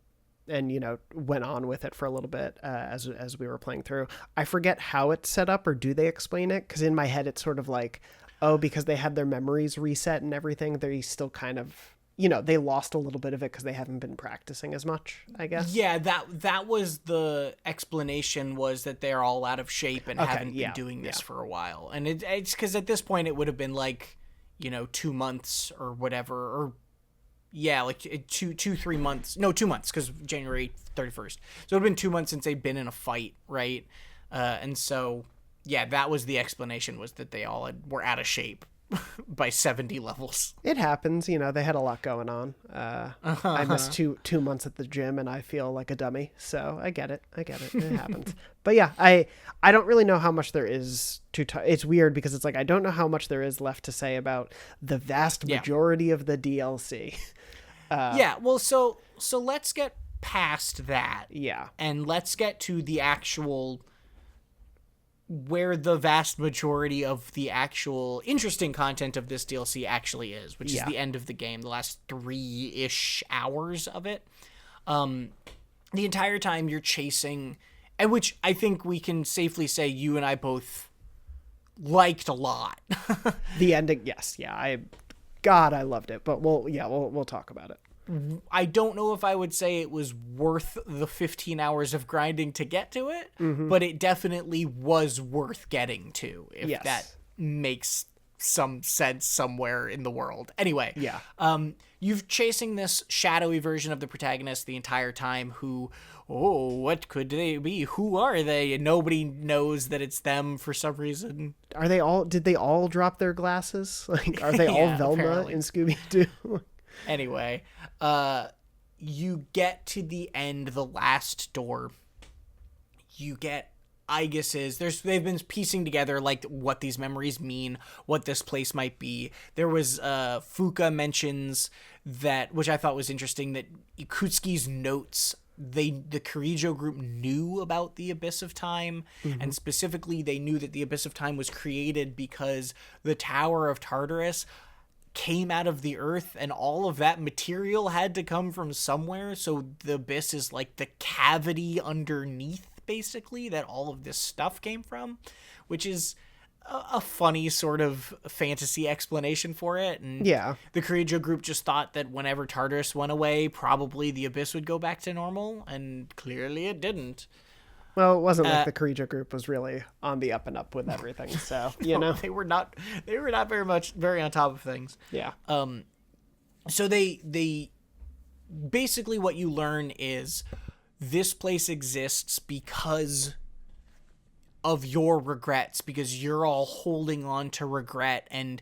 B: went on with it for a little bit as we were playing through. I forget how it's set up, or do they explain it? Because in my head it's sort of like oh, because they had their memories reset and everything, they still kind of, they lost a little bit of it because they haven't been practicing as much, I guess.
A: Yeah, that was the explanation, was that they're all out of shape and haven't been doing this for a while. And it's because at this point it would have been like, 2 months or whatever, or like 3 months. No, 2 months, because January 31st. So it would have been 2 months since they'd been in a fight, right? And so, that was the explanation, was that they all were out of shape by 70 levels.
B: It happens, they had a lot going on. I missed 2 months at the gym and I feel like a dummy, so I get it. It happens. But yeah, I don't really know how much there is it's weird because it's like I don't know how much there is left to say about the vast majority of the DLC.
A: Well, so let's get past that.
B: Yeah.
A: And let's get to the actual, where the vast majority of the actual interesting content of this DLC actually is, which is the end of the game, the last 3-ish hours of it. The entire time you're chasing, and which I think we can safely say you and I both liked a lot.
B: The ending, yes. Yeah, I loved it, but we'll talk about it.
A: I don't know if I would say it was worth the 15 hours of grinding to get to it, but it definitely was worth getting to, if that makes some sense somewhere in the world. Anyway, you're chasing this shadowy version of the protagonist the entire time who, what could they be? Who are they? And nobody knows that it's them for some reason.
B: Did they all drop their glasses? Like, are they all Velma
A: apparently.
B: in Scooby-Doo?
A: Anyway, you get to the end, the last door. You get Aigis's. They've been piecing together like what these memories mean, what this place might be. There was Fuka mentions that, which I thought was interesting, that Ikutsuki's notes, the Kirijo group knew about the Abyss of Time, and specifically they knew that the Abyss of Time was created because the Tower of Tartarus came out of the earth, and all of that material had to come from somewhere. So the abyss is like the cavity underneath, basically, that all of this stuff came from, which is a funny sort of fantasy explanation for it. And the Kirijo group just thought that whenever Tartarus went away, probably the abyss would go back to normal, and clearly it didn't.
B: Well, it wasn't like the Kirijo group was really on the up and up with everything, so
A: they were not very on top of things.
B: Yeah.
A: So they basically, what you learn is this place exists because of your regrets, because you're all holding on to regret and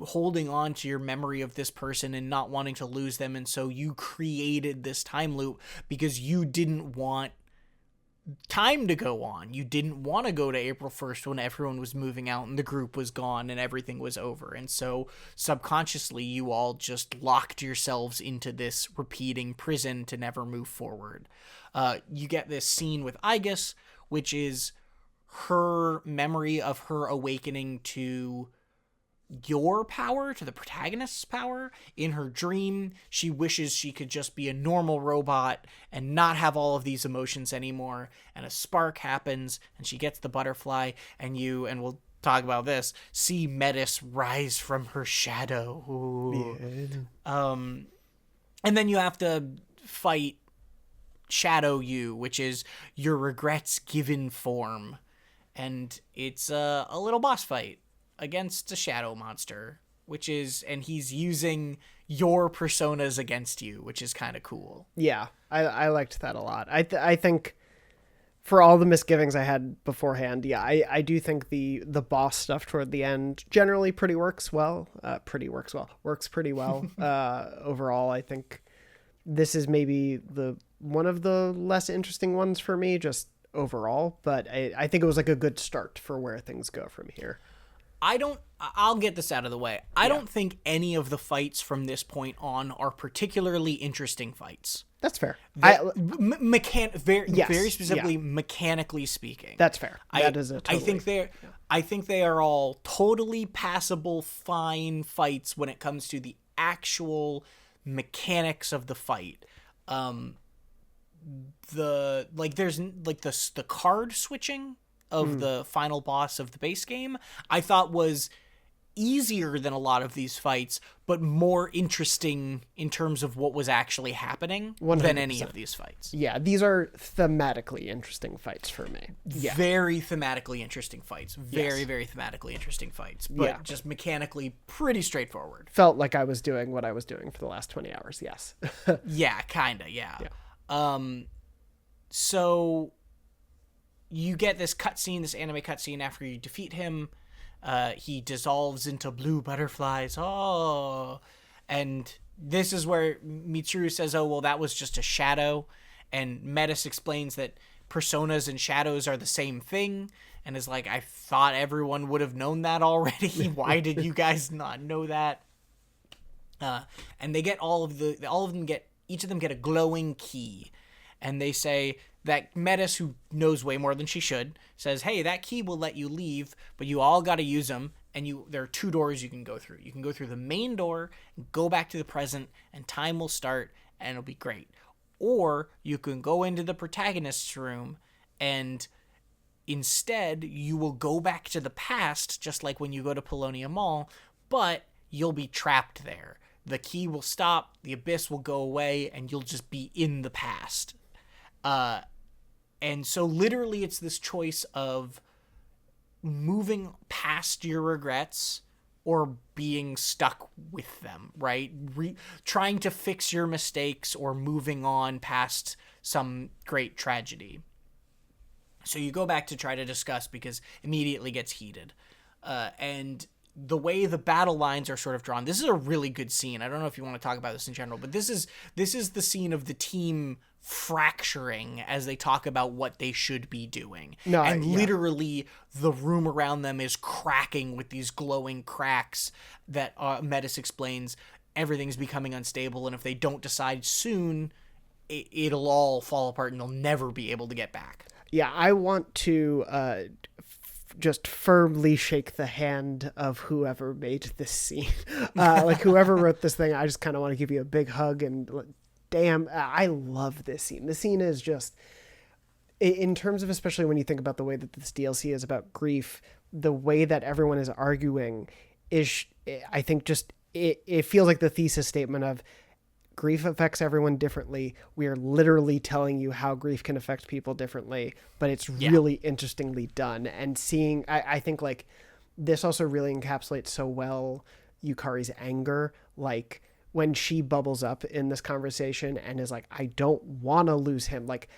A: holding on to your memory of this person and not wanting to lose them, and so you created this time loop because you didn't want time to go on. You didn't want to go to April 1st when everyone was moving out and the group was gone and everything was over. And so subconsciously you all just locked yourselves into this repeating prison to never move forward. You get this scene with Aigis, which is her memory of her awakening to your power, to the protagonist's power. In her dream, she wishes she could just be a normal robot and not have all of these emotions anymore, and a spark happens and she gets the butterfly, and we'll talk about this, see Metis rise from her shadow. And then you have to fight Shadow You, which is your regrets given form, and it's a little boss fight against a shadow monster, and he's using your personas against you, which is kind of cool.
B: Yeah, I liked that a lot. I think for all the misgivings I had beforehand, I do think the boss stuff toward the end generally works pretty well. Overall, I think this is maybe one of the less interesting ones for me, just overall, but I think it was like a good start for where things go from here.
A: I'll get this out of the way. I don't think any of the fights from this point on are particularly interesting fights.
B: That's fair.
A: Very specifically, mechanically speaking.
B: That's fair. That is a totally...
A: I think they are all totally passable, fine fights when it comes to the actual mechanics of the fight. There's the card switching of the final boss of the base game, I thought was easier than a lot of these fights, but more interesting in terms of what was actually happening
B: 100%.
A: Than any of these fights.
B: Yeah, these are thematically interesting fights for me. Yeah.
A: Very thematically interesting fights. Very thematically interesting fights. But just mechanically pretty straightforward.
B: Felt like I was doing what I was doing for the last 20 hours, yes.
A: Yeah, kinda, yeah. So you get this cutscene, this anime cutscene after you defeat him. He dissolves into blue butterflies. Oh, and this is where Mitsuru says, "Oh, well, that was just a shadow," and Metis explains that personas and shadows are the same thing, and is like, "I thought everyone would have known that already. Why did you guys not know that?" And they get each of them get a glowing key, and they say that Metis, who knows way more than she should, says, "Hey, that key will let you leave, but you all got to use them, and there are 2 doors you can go through. You can go through the main door, go back to the present, and time will start, and it'll be great. Or you can go into the protagonist's room, and instead you will go back to the past, just like when you go to Polonia Mall, but you'll be trapped there. The key will stop, the abyss will go away, and you'll just be in the past." And so literally it's this choice of moving past your regrets or being stuck with them, right? Trying to fix your mistakes or moving on past some great tragedy. So you go back to try to discuss because immediately gets heated. And the way the battle lines are sort of drawn, this is a really good scene. I don't know if you want to talk about this in general, but this is the scene of the team fracturing as they talk about what they should be doing. Literally the room around them is cracking with these glowing cracks that Metis explains everything's becoming unstable, and if they don't decide soon, it'll all fall apart and they'll never be able to get back.
B: Yeah, I want to just firmly shake the hand of whoever made this scene. Like whoever wrote this thing, I just kind of want to give you a big hug and damn, I love this scene. The scene is just, in terms of, especially when you think about the way that this DLC is about grief, the way that everyone is arguing is, I think just, it feels like the thesis statement of grief affects everyone differently. We are literally telling you how grief can affect people differently, but it's really interestingly done. And seeing, I think like this also really encapsulates so well Yukari's anger, like when she bubbles up in this conversation and is like, I don't want to lose him. Like,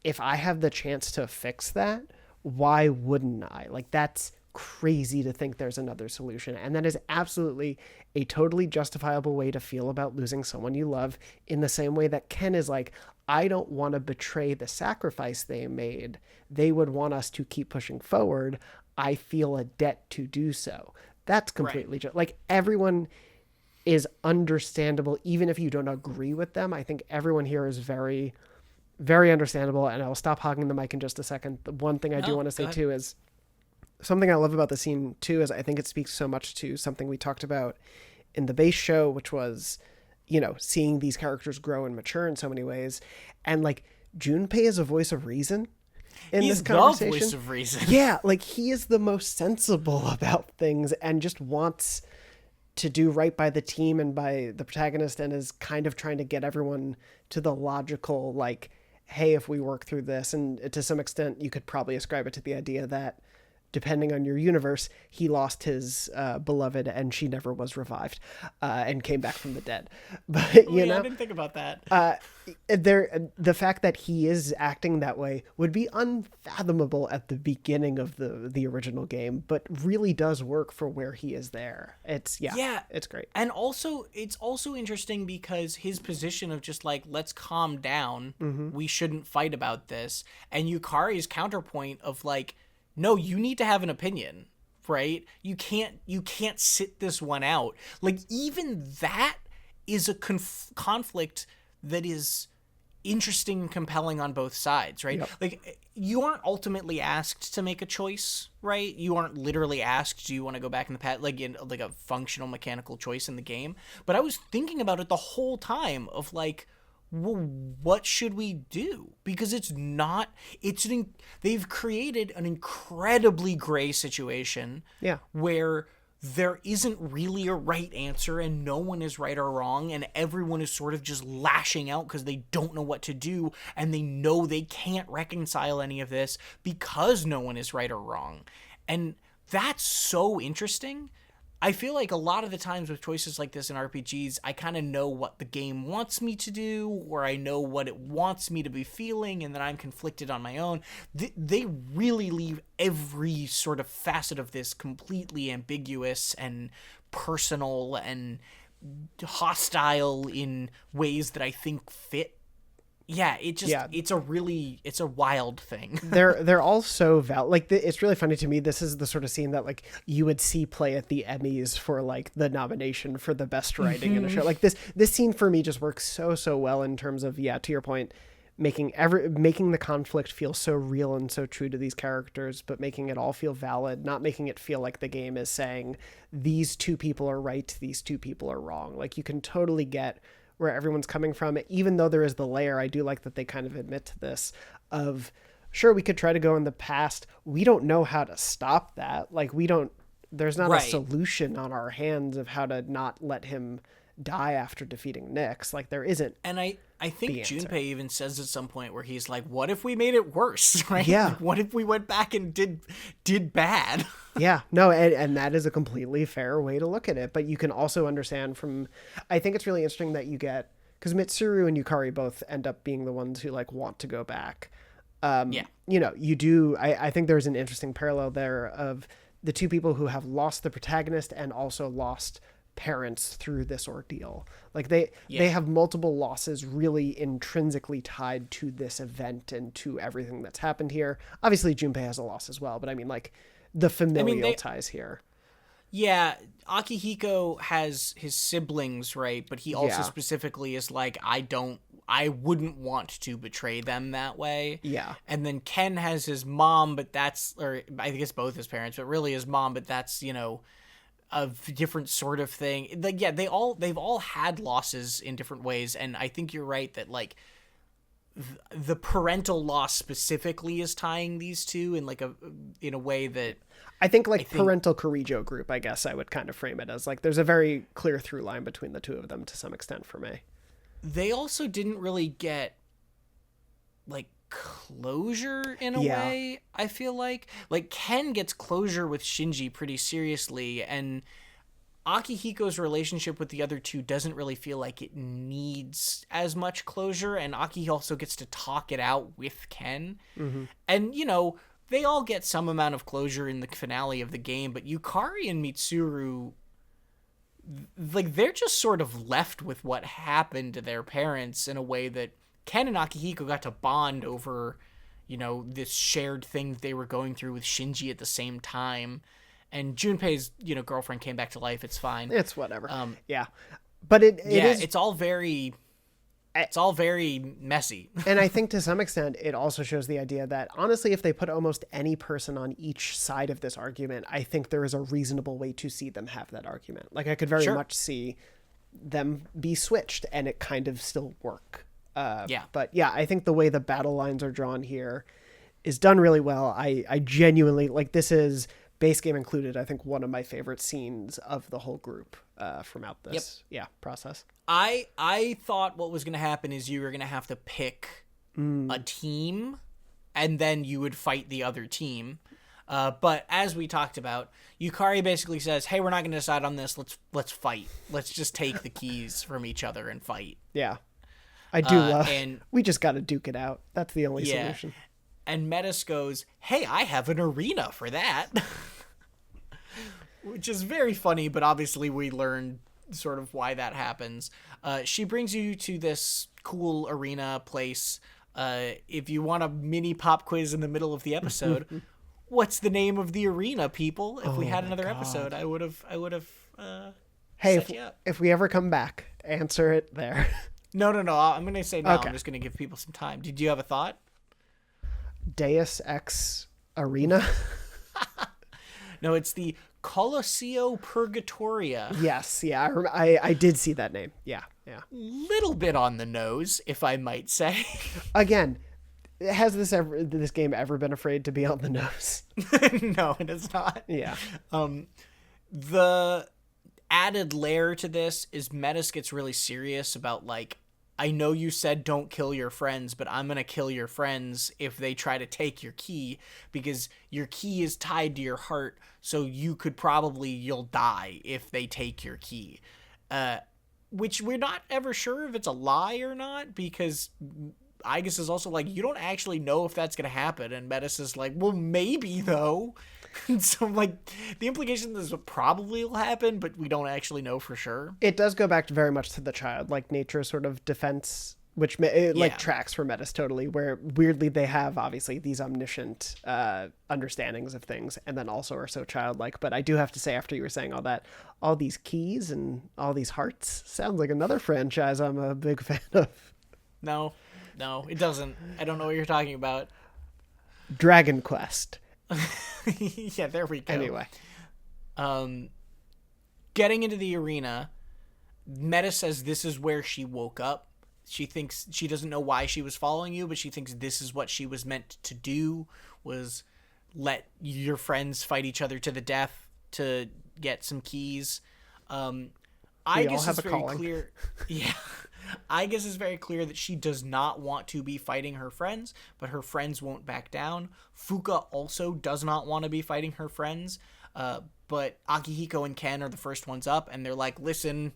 B: if I have the chance to fix that, why wouldn't I? Like, that's crazy to think there's another solution. And that is absolutely a totally justifiable way to feel about losing someone you love, in the same way that Ken is like, I don't want to betray the sacrifice they made. They would want us to keep pushing forward. I feel a debt to do so. That's completely like everyone is understandable, even if you don't agree with them. I think everyone here is very, very understandable, and I'll stop hogging the mic in just a second. The one thing I do want to say too is something I love about the scene too is I think it speaks so much to something we talked about in the base show, which was, you know, seeing these characters grow and mature in so many ways. And like Junpei is a voice of reason in this conversation.
A: He's the voice of reason.
B: Yeah, like he is the most sensible about things and just wants to do right by the team and by the protagonist, and is kind of trying to get everyone to the logical, like, hey, if we work through this, and to some extent you could probably ascribe it to the idea that depending on your universe, he lost his beloved and she never was revived and came back from the dead. But you know,
A: I didn't think about that.
B: The fact that he is acting that way would be unfathomable at the beginning of the original game, but really does work for where he is there. It's great.
A: And also, it's also interesting because his position of just like, let's calm down. Mm-hmm. We shouldn't fight about this. And Yukari's counterpoint of like, no, you need to have an opinion, right? You can't sit this one out. Like, even that is a conflict that is interesting and compelling on both sides, right? Yep. Like, you aren't ultimately asked to make a choice, right? You aren't literally asked, do you want to go back in the past, like in like a functional mechanical choice in the game? But I was thinking about it the whole time of like, well, what should we do? Because they've created an incredibly gray situation where there isn't really a right answer and no one is right or wrong, and everyone is sort of just lashing out because they don't know what to do, and they know they can't reconcile any of this because no one is right or wrong. And that's so interesting. I feel like a lot of the times with choices like this in RPGs, I kind of know what the game wants me to do, or I know what it wants me to be feeling, and then I'm conflicted on my own. They really leave every sort of facet of this completely ambiguous and personal and hostile in ways that I think fit. Yeah, it's a wild thing.
B: They're all so like it's really funny to me. This is the sort of scene that like you would see play at the Emmys for like the nomination for the best writing in a show. Like this scene for me just works so well in terms of, yeah, to your point, making the conflict feel so real and so true to these characters, but making it all feel valid, not making it feel like the game is saying these two people are right, these two people are wrong. Like you can totally get where everyone's coming from, even though there is the layer. I do like that they kind of admit to this of, sure, we could try to go in the past. We don't know how to stop that. Like there's not a solution on our hands of how to not let him die after defeating Nyx. Like there isn't.
A: And I think Junpei even says at some point where he's like, what if we made it worse? Right?
B: Yeah.
A: Like, what if we went back and did bad?
B: Yeah, no, and that is a completely fair way to look at it. But you can also understand I think it's really interesting that you get, because Mitsuru and Yukari both end up being the ones who like want to go back. Yeah. You know, you do, I think there's an interesting parallel there of the two people who have lost the protagonist and also lost parents through this ordeal. Like they have multiple losses really intrinsically tied to this event and to everything that's happened here. Obviously Junpei has a loss as well, but I mean like the familial ties here.
A: Yeah, Akihiko has his siblings, right? But he also specifically is like, I wouldn't want to betray them that way.
B: Yeah.
A: And then Ken has his mom, but or I think it's both his parents, but really his mom, but that's, you know, a different sort of thing. Like, yeah, they've all had losses in different ways, and I think you're right that like the parental loss specifically is tying these two in a way that
B: I think parental Kirijo group, I guess I would kind of frame it as like there's a very clear through line between the two of them to some extent for me.
A: They also didn't really get like closure in a way. I feel like Ken gets closure with Shinji pretty seriously, and Akihiko's relationship with the other two doesn't really feel like it needs as much closure, and Aki also gets to talk it out with Ken. Mm-hmm. And, you know, they all get some amount of closure in the finale of the game, but Yukari and Mitsuru, like, they're just sort of left with what happened to their parents in a way that Ken and Akihiko got to bond over, you know, this shared thing that they were going through with Shinji at the same time. And Junpei's, you know, girlfriend came back to life. It's fine.
B: It's whatever. Yeah. But it is...
A: It's all very messy.
B: And I think to some extent, it also shows the idea that, honestly, if they put almost any person on each side of this argument, I think there is a reasonable way to see them have that argument. Like, I could very much see them be switched and it kind of still work. But yeah, I think the way the battle lines are drawn here is done really well. I genuinely, like, this is... base game included, I think one of my favorite scenes of the whole group throughout this process.
A: I thought what was going to happen is you were going to have to pick a team and then you would fight the other team. But as we talked about, Yukari basically says, hey, we're not going to decide on this. Let's fight. Let's just take the keys from each other and fight.
B: Yeah. I do love and we just got to duke it out. That's the only solution.
A: And Metis goes, hey, I have an arena for that. Which is very funny, but obviously we learn sort of why that happens. She brings you to this cool arena place. If you want a mini pop quiz in the middle of the episode, what's the name of the arena, people? If we had another episode, I would have
B: hey, if we ever come back, answer it there.
A: No. I'm going to say no. Okay. I'm just going to give people some time. Did you have a thought?
B: Deus Ex Arena?
A: No, it's the Colosseo Purgatoria.
B: Yes, yeah, I did see that name. Yeah.
A: Little bit on the nose, if I might say.
B: Again, has this game ever been afraid to be on the nose?
A: No, it is not.
B: Yeah.
A: The added layer to this is Metis gets really serious about, like, I know you said don't kill your friends, but I'm going to kill your friends if they try to take your key, because your key is tied to your heart, so you'll die if they take your key. Which we're not ever sure if it's a lie or not, because Aigis is also like, you don't actually know if that's going to happen, and Metis is like, well, maybe, though. So, like, the implication is it probably will happen, but we don't actually know for sure.
B: It does go back very much to the childlike nature sort of defense, which tracks for Metis totally, where weirdly they have obviously these omniscient understandings of things, and then also are so childlike. But I do have to say, after you were saying all that, all these keys and all these hearts sounds like another franchise I'm a big fan of.
A: No, it doesn't. I don't know what you're talking about.
B: Dragon Quest.
A: Yeah, there we go.
B: Anyway.
A: Getting into the arena, Metis says this is where she woke up. She thinks she doesn't know why she was following you, but she thinks this is what she was meant to do, was let your friends fight each other to the death to get some keys. I guess it's very clear. Yeah. I guess it's very clear that she does not want to be fighting her friends, but her friends won't back down. Fuka also does not want to be fighting her friends, but Akihiko and Ken are the first ones up, and they're like, listen,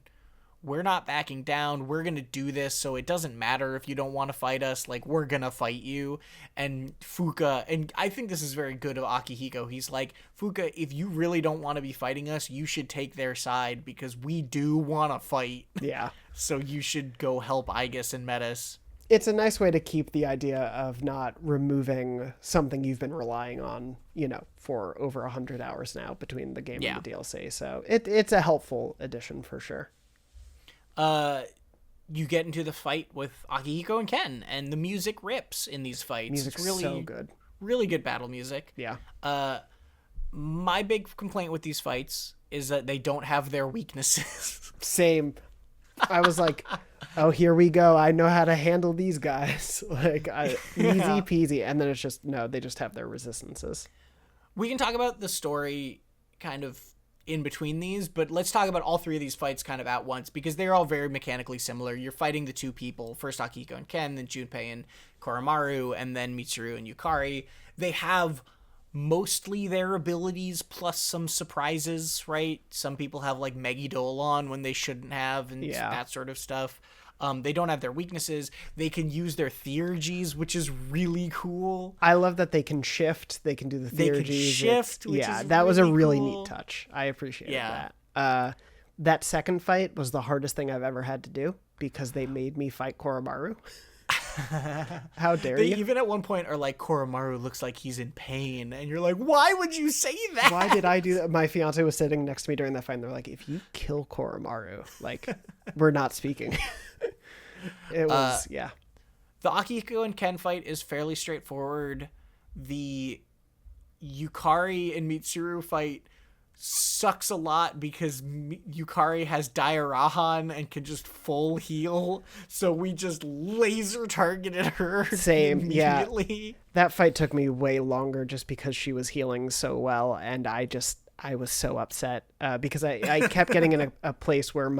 A: we're not backing down. We're going to do this, so it doesn't matter if you don't want to fight us. Like, we're going to fight you. And Fuka, and I think this is very good of Akihiko. He's like, Fuka, if you really don't want to be fighting us, you should take their side, because we do want to fight.
B: Yeah.
A: So you should go help Aigis and Metis.
B: It's a nice way to keep the idea of not removing something you've been relying on, for over 100 hours now between the game and the DLC. So it's a helpful addition for sure.
A: You get into the fight with Akihiko and Ken, and the music rips in these fights.
B: Music's
A: really
B: so good.
A: Really good battle music.
B: Yeah.
A: My big complaint with these fights is that they don't have their weaknesses.
B: Same. I was like, oh, here we go. I know how to handle these guys. Easy peasy. And then it's just, no, they just have their resistances.
A: We can talk about the story kind of in between these, but let's talk about all three of these fights kind of at once, because they're all very mechanically similar. You're fighting the two people, first Akihiko and Ken, then Junpei and Koromaru, and then Mitsuru and Yukari. They have mostly their abilities plus some surprises, right? Some people have like Megidol when they shouldn't have, and that sort of stuff. They don't have their weaknesses. They can use their theurgies, which is really cool.
B: I love that they can shift. They can do the theurgies. They can
A: shift,
B: that was a really neat touch. I appreciated that. That second fight was the hardest thing I've ever had to do, because they made me fight Koromaru. How dare you?
A: Even at one point are like, Koromaru looks like he's in pain, and you're like, why would you say that?
B: Why did I do that? My fiance was sitting next to me during that fight, and they're like, if you kill Koromaru, we're not speaking. It was The
A: Akihiko and Ken fight is fairly straightforward. The Yukari and Mitsuru fight sucks a lot, because Yukari has Dairahan and can just full heal, so we just laser targeted her.
B: Same.
A: Immediately.
B: That fight took me way longer just because she was healing so well, and I was so upset because I kept getting in a place where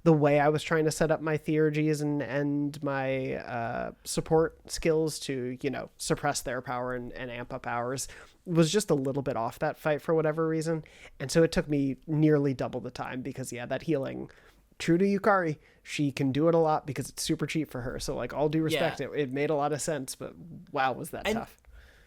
B: the way I was trying to set up my theurgies and my support skills to, suppress their power and amp up ours was just a little bit off that fight for whatever reason. And so it took me nearly double the time, because that healing, true to Yukari, she can do it a lot because it's super cheap for her. So all due respect, it made a lot of sense, but wow, was that tough.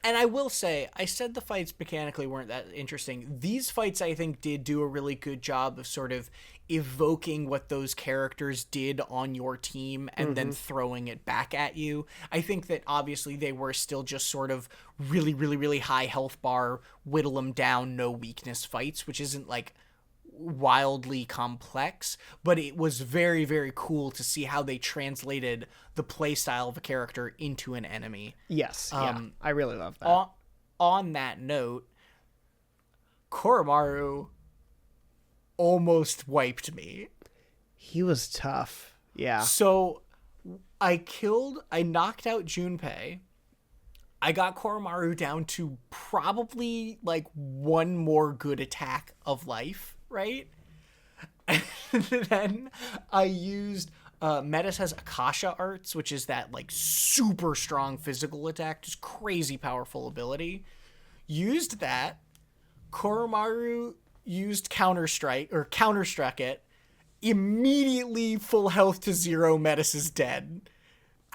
A: And I will say, I said the fights mechanically weren't that interesting. These fights, I think, did do a really good job of sort of evoking what those characters did on your team and then throwing it back at you. I think that obviously they were still just sort of really, really, really high health bar, whittle them down, no weakness fights, which isn't wildly complex, but it was very, very cool to see how they translated the play style of a character into an enemy.
B: Yes, I really love that.
A: On that note, Koromaru almost wiped me.
B: He was tough. Yeah.
A: So I knocked out Junpei. I got Koromaru down to probably like one more good attack of life, right? And then I used Metis has Akasha Arts, which is that like super strong physical attack, just crazy powerful ability. Used that. Koromaru used counterstruck it. Immediately full health to 0, Metis is dead.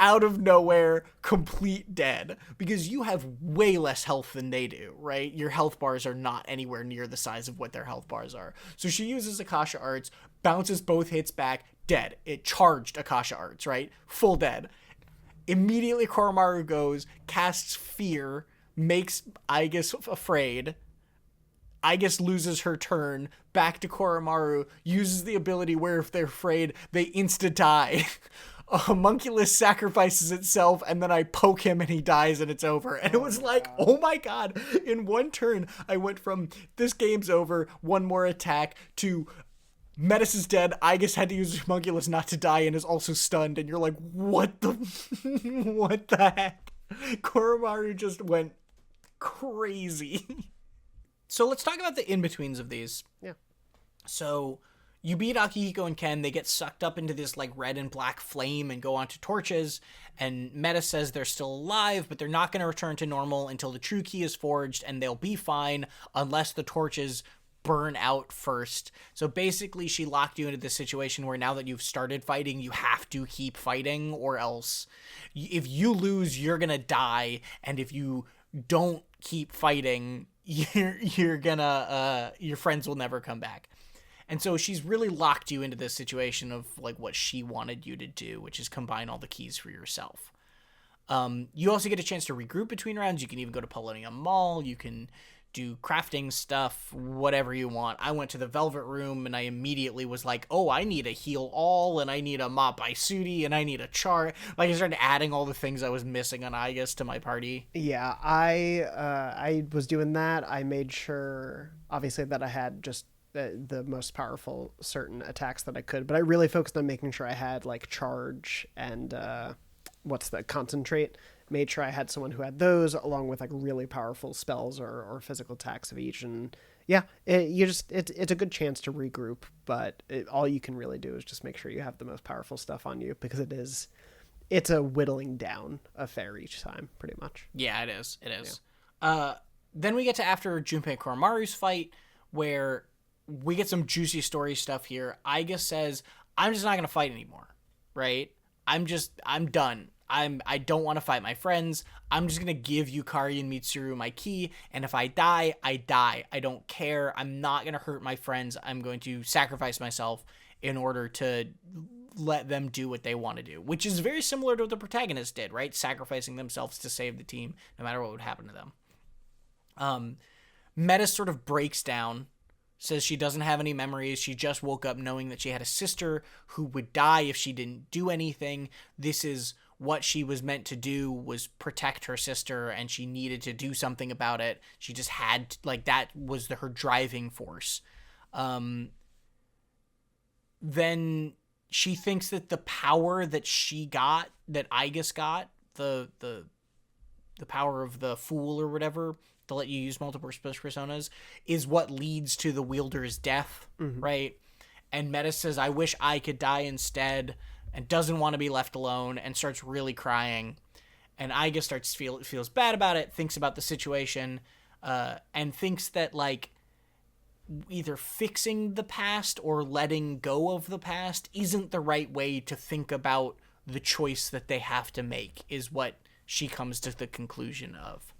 A: Out of nowhere, complete dead. Because you have way less health than they do, right? Your health bars are not anywhere near the size of what their health bars are. So she uses Akasha Arts, bounces both hits back, dead. It charged Akasha Arts, right? Full dead. Immediately Koromaru goes, casts Fear, makes Aigis afraid. Aigis loses her turn, back to Koromaru, uses the ability where if they're afraid, they insta-die. A homunculus sacrifices itself, and then I poke him and he dies and it's over. And it was like, oh my god, in one turn, I went from this game's over, one more attack, to Metis is dead, Aigis had to use homunculus not to die and is also stunned, and you're like, what the heck? Koromaru just went crazy. So let's talk about the in-betweens of these.
B: Yeah.
A: So you beat Akihiko and Ken, they get sucked up into this like red and black flame and go onto torches, and Metis says they're still alive, but they're not going to return to normal until the true key is forged, and they'll be fine unless the torches burn out first. So basically she locked you into this situation where now that you've started fighting, you have to keep fighting, or else if you lose, you're going to die, and if you don't keep fighting, you're gonna your friends will never come back. And so she's really locked you into this situation of like what she wanted you to do, which is combine all the keys for yourself. You also get a chance to regroup between rounds. You can even go to Polonium Mall. You can do crafting stuff, whatever you want. I went to the Velvet Room and I immediately was like, oh, I need a heal all, and I need a Mop by Sudi, and I need a char. Like I started adding all the things I was missing on Aigis to my party.
B: Yeah, I was doing that. I made sure, obviously, that I had just the most powerful certain attacks that I could, but I really focused on making sure I had like charge and concentrate. Made sure I had someone who had those along with like really powerful spells or physical attacks of each. And yeah, it's a good chance to regroup, but all you can really do is just make sure you have the most powerful stuff on you, because it's a whittling down affair each time, pretty much.
A: Yeah, it is. Yeah. Then we get to after Junpei Koromaru's fight, where we get some juicy story stuff here. Aigis says, I'm just not going to fight anymore, right? I'm done. I don't want to fight my friends. I'm just going to give Yukari and Mitsuru my key, and if I die, I die. I don't care. I'm not going to hurt my friends. I'm going to sacrifice myself in order to let them do what they want to do, which is very similar to what the protagonist did, right? Sacrificing themselves to save the team, no matter what would happen to them. Metis sort of breaks down, says she doesn't have any memories. She just woke up knowing that she had a sister who would die if she didn't do anything. This is what she was meant to do, was protect her sister, and she needed to do something about it. She just had, like, that was her driving force. Then she thinks that the power that she got, that Aigis got, the power of the Fool or whatever, to let you use multiple personas, is what leads to the wielder's death, right? And Metis says, I wish I could die instead, and doesn't want to be left alone, and starts really crying. And Aigis feels bad about it, thinks about the situation, and thinks that, like, either fixing the past or letting go of the past isn't the right way to think about the choice that they have to make, is what she comes to the conclusion of.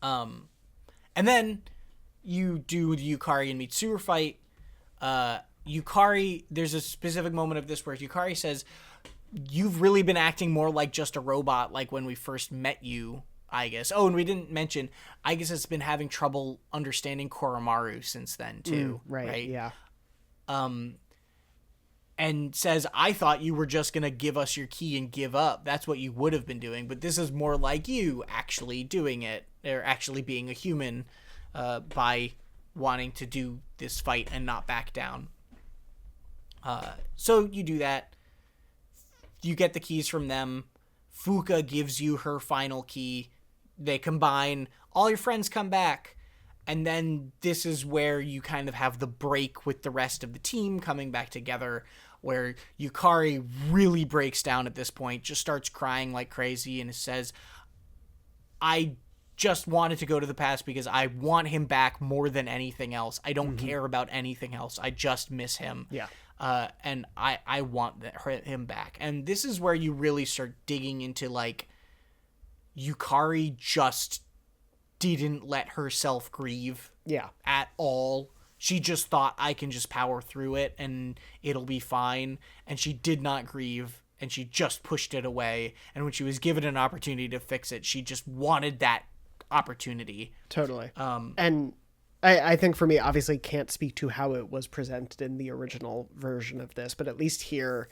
A: And then you do the Yukari and Mitsuru fight. Yukari, there's a specific moment of this where Yukari says, you've really been acting more like just a robot, like when we first met you, Aigis. Oh, and we didn't mention, Aigis has been having trouble understanding Koromaru since then, too.
B: Right, yeah.
A: And says, I thought you were just going to give us your key and give up. That's what you would have been doing. But this is more like you actually doing it, or actually being a human, by wanting to do this fight and not back down. So you do that. You get the keys from them. Fuka gives you her final key. They combine, all your friends come back. And then this is where you kind of have the break with the rest of the team coming back together, where Yukari really breaks down at this point, just starts crying like crazy, and says, I just wanted to go to the past because I want him back more than anything else. I don't care about anything else. I just miss him.
B: Yeah.
A: And I want him back. And this is where you really start digging into, like, Yukari just didn't let herself grieve at all. She just thought, I can just power through it and it'll be fine. And she did not grieve, and she just pushed it away. And when she was given an opportunity to fix it, she just wanted that opportunity.
B: Totally. And I think for me, obviously can't speak to how it was presented in the original version of this, but at least here,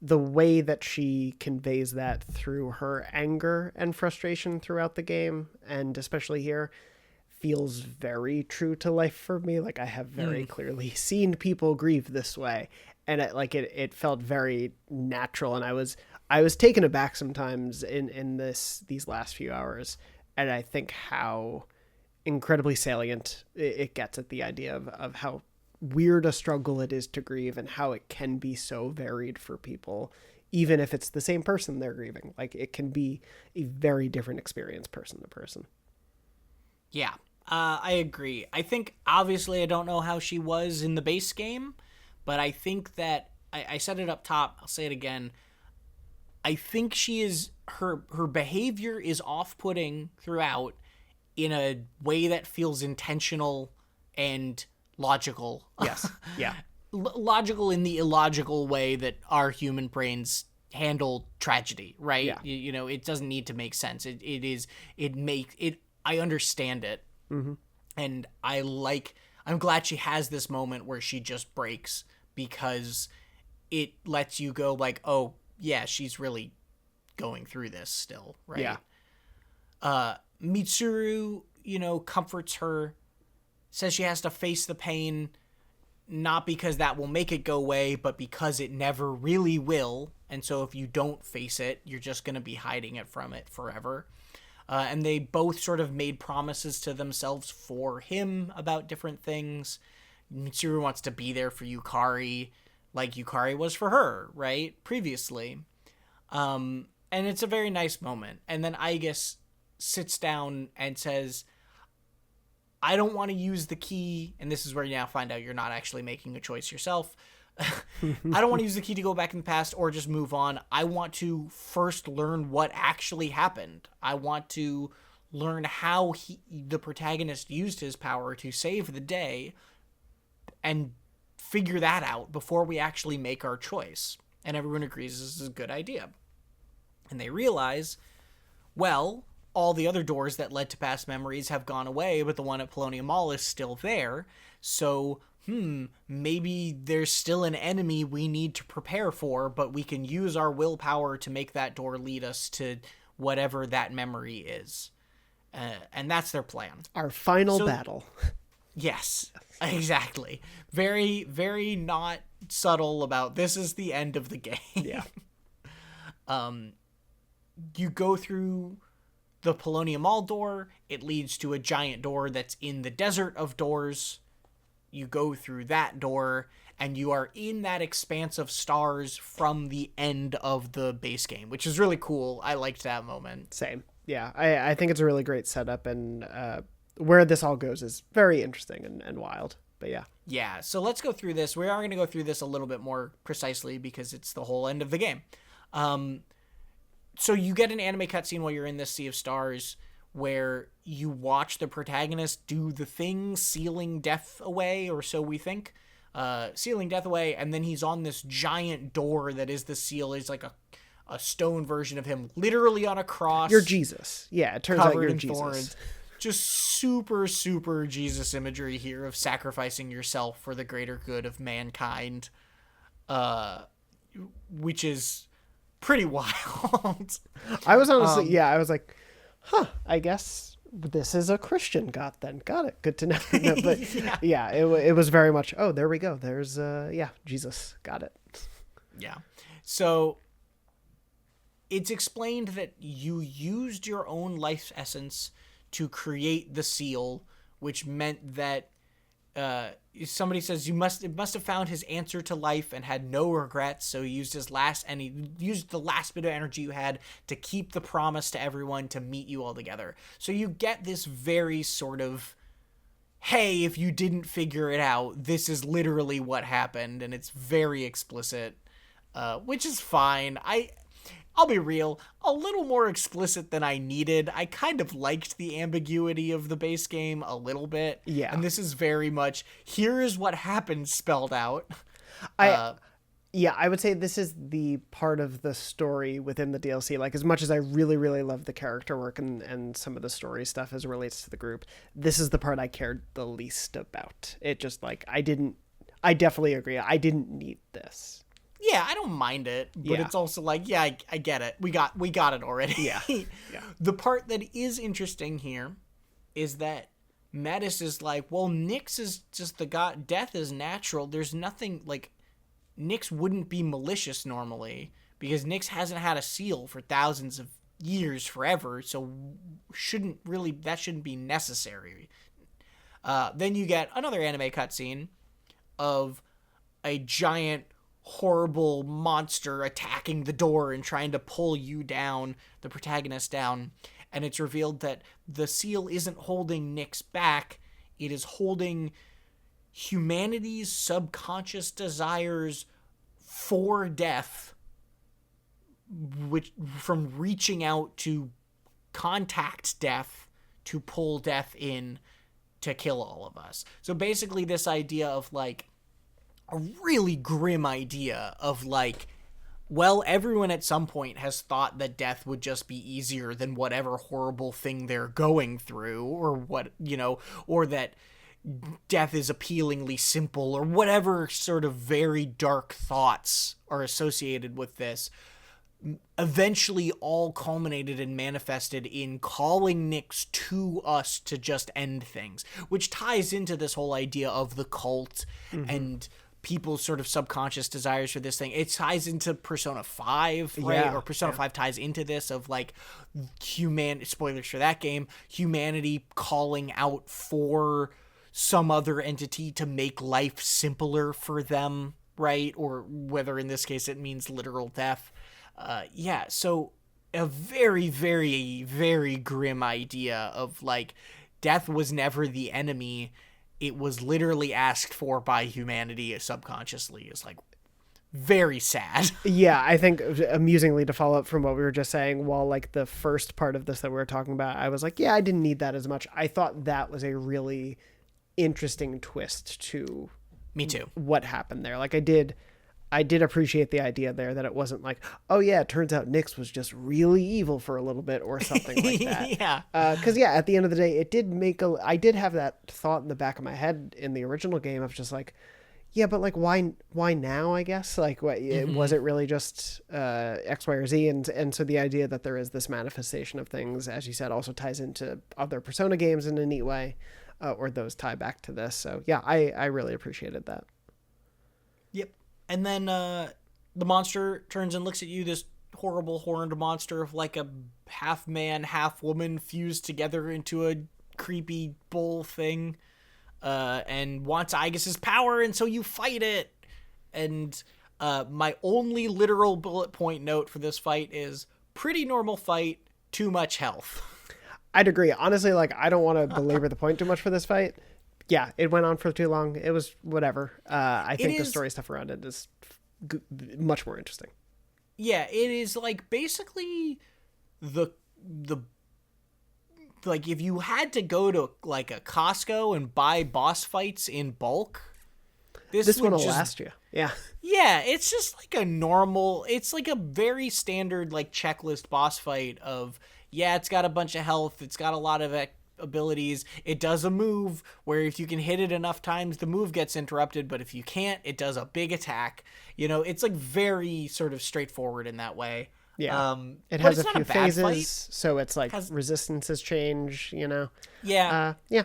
B: the way that she conveys that through her anger and frustration throughout the game, and especially here, feels very true to life for me. Like, I have very clearly seen people grieve this way, and it felt very natural. And I was taken aback sometimes in these last few hours, and I think how incredibly salient it gets at the idea of how weird a struggle it is to grieve, and how it can be so varied for people, even if it's the same person they're grieving. Like, it can be a very different experience person to person.
A: Yeah, I agree. I think, obviously, I don't know how she was in the base game, but I think that I said it up top, I'll say it again. I think she is, her behavior is off-putting throughout in a way that feels intentional and logical.
B: Yes. Yeah.
A: Logical in the illogical way that our human brains handle tragedy, right?
B: Yeah.
A: You know, it doesn't need to make sense. I understand it.
B: Mm-hmm.
A: And I'm glad she has this moment where she just breaks, because it lets you go like, oh yeah, she's really going through this still, right?
B: Yeah.
A: Mitsuru, comforts her, says she has to face the pain, not because that will make it go away, but because it never really will. And so if you don't face it, you're just going to be hiding it from it forever. And they both sort of made promises to themselves for him about different things. Mitsuru wants to be there for Yukari, like Yukari was for her, right? Previously. And it's a very nice moment. And then Aigis sits down and says, I don't want to use the key, and this is where you now find out you're not actually making a choice yourself. I don't want to use the key to go back in the past or just move on. I want to first learn what actually happened. I want to learn how the protagonist used his power to save the day, and figure that out before we actually make our choice. And everyone agrees this is a good idea. And they realize, well, all the other doors that led to past memories have gone away, but the one at Polonium Mall is still there. So, maybe there's still an enemy we need to prepare for, but we can use our willpower to make that door lead us to whatever that memory is. And that's their plan.
B: Our final battle.
A: Yes, exactly. Very, very not subtle about this is the end of the game.
B: Yeah.
A: You go through the Polonium Mall door. It leads to a giant door that's in the desert of doors. You go through that door, and you are in that expanse of stars from the end of the base game, which is really cool. I liked that moment.
B: Same. Yeah, I think it's a really great setup, and where this all goes is very interesting and wild. But yeah.
A: Yeah, so let's go through this. We are going to go through this a little bit more precisely because it's the whole end of the game. So you get an anime cutscene while you're in this Sea of Stars where you watch the protagonist do the thing, sealing death away, or so we think. Sealing death away, and then he's on this giant door that is the seal. It's like a stone version of him, literally on a cross.
B: You're Jesus. Yeah, it turns out you're Jesus. Thorns.
A: Just super, super Jesus imagery here of sacrificing yourself for the greater good of mankind, which is pretty wild.
B: I was honestly, I was like, I guess this is a Christian god then. Got it. Good to know. No, but it was very much, oh, there we go. There's, Jesus. Got it.
A: Yeah. So it's explained that you used your own life essence to create the seal, which meant that somebody says it must have found his answer to life and had no regrets, so he used he used the last bit of energy you had to keep the promise to everyone to meet you all together. So you get this very sort of, hey, if you didn't figure it out, this is literally what happened, and it's very explicit, which is fine. I'll be real, a little more explicit than I needed. I kind of liked the ambiguity of the base game a little bit.
B: Yeah.
A: And this is very much, here is what happened spelled out.
B: Yeah, I would say this is the part of the story within the DLC. Like, as much as I really, really love the character work and some of the story stuff as it relates to the group, this is the part I cared the least about. It just, like, I definitely agree. I didn't need this.
A: Yeah, I don't mind it, but it's also like, yeah, I get it. We got it already.
B: Yeah.
A: The part that is interesting here is that Metis is like, well, Nyx is just the god. Death is natural. There's nothing, like, Nyx wouldn't be malicious normally because Nyx hasn't had a seal for thousands of years, forever, so that shouldn't be necessary. Then you get another anime cutscene of a giant horrible monster attacking the door and trying to pull you down, the protagonist down, and it's revealed that the seal isn't holding Nyx back, it is holding humanity's subconscious desires for death, which from reaching out to contact death to pull death in to kill all of us. So basically this idea of, like, a really grim idea of, like, well, everyone at some point has thought that death would just be easier than whatever horrible thing they're going through, or or that death is appealingly simple, or whatever sort of very dark thoughts are associated with this, eventually all culminated and manifested in calling Nyx to us to just end things, which ties into this whole idea of the cult and people's sort of subconscious desires for this thing. It ties into Persona 5, right?
B: Yeah,
A: or Persona 5 ties into this of, like, spoilers for that game, humanity calling out for some other entity to make life simpler for them, right? Or whether in this case it means literal death. So a very, very, very grim idea of, like, death was never the enemy. It was literally asked for by humanity subconsciously, is, like, very sad.
B: Yeah, I think amusingly, to follow up from what we were just saying, while, like, the first part of this that we were talking about, I was like, yeah, I didn't need that as much. I thought that was a really interesting twist to
A: Me too.
B: What happened there. Like, I did appreciate the idea there that it wasn't like, oh yeah, it turns out Nyx was just really evil for a little bit or something like that.
A: Yeah.
B: Because at the end of the day, I did have that thought in the back of my head in the original game of just like, yeah, but, like, why now, I guess? Like, what, was it really just X, Y, or Z? And so the idea that there is this manifestation of things, as you said, also ties into other Persona games in a neat way, or those tie back to this. So yeah, I really appreciated that.
A: Yep. And then the monster turns and looks at you, this horrible horned monster of, like, a half man, half woman fused together into a creepy bull thing, and wants Aigis' power, and so you fight it. And my only literal bullet point note for this fight is pretty normal fight, too much health.
B: I'd agree. Honestly, like, I don't want to belabor the point too much for this fight. Yeah, it went on for too long. It was whatever. I think the story stuff around it is much more interesting.
A: Yeah, it is, like, basically the like, if you had to go to, like, a Costco and buy boss fights in bulk, this
B: one will last you. Yeah.
A: Yeah, it's just like a normal, it's like a very standard, like, checklist boss fight of, yeah, it's got a bunch of health, it's got a lot of abilities, it does a move where if you can hit it enough times, the move gets interrupted, but if you can't, it does a big attack. It's, like, very sort of straightforward in that way.
B: Yeah. It has a few phases, so it's like resistances change, Yeah.
A: Yeah.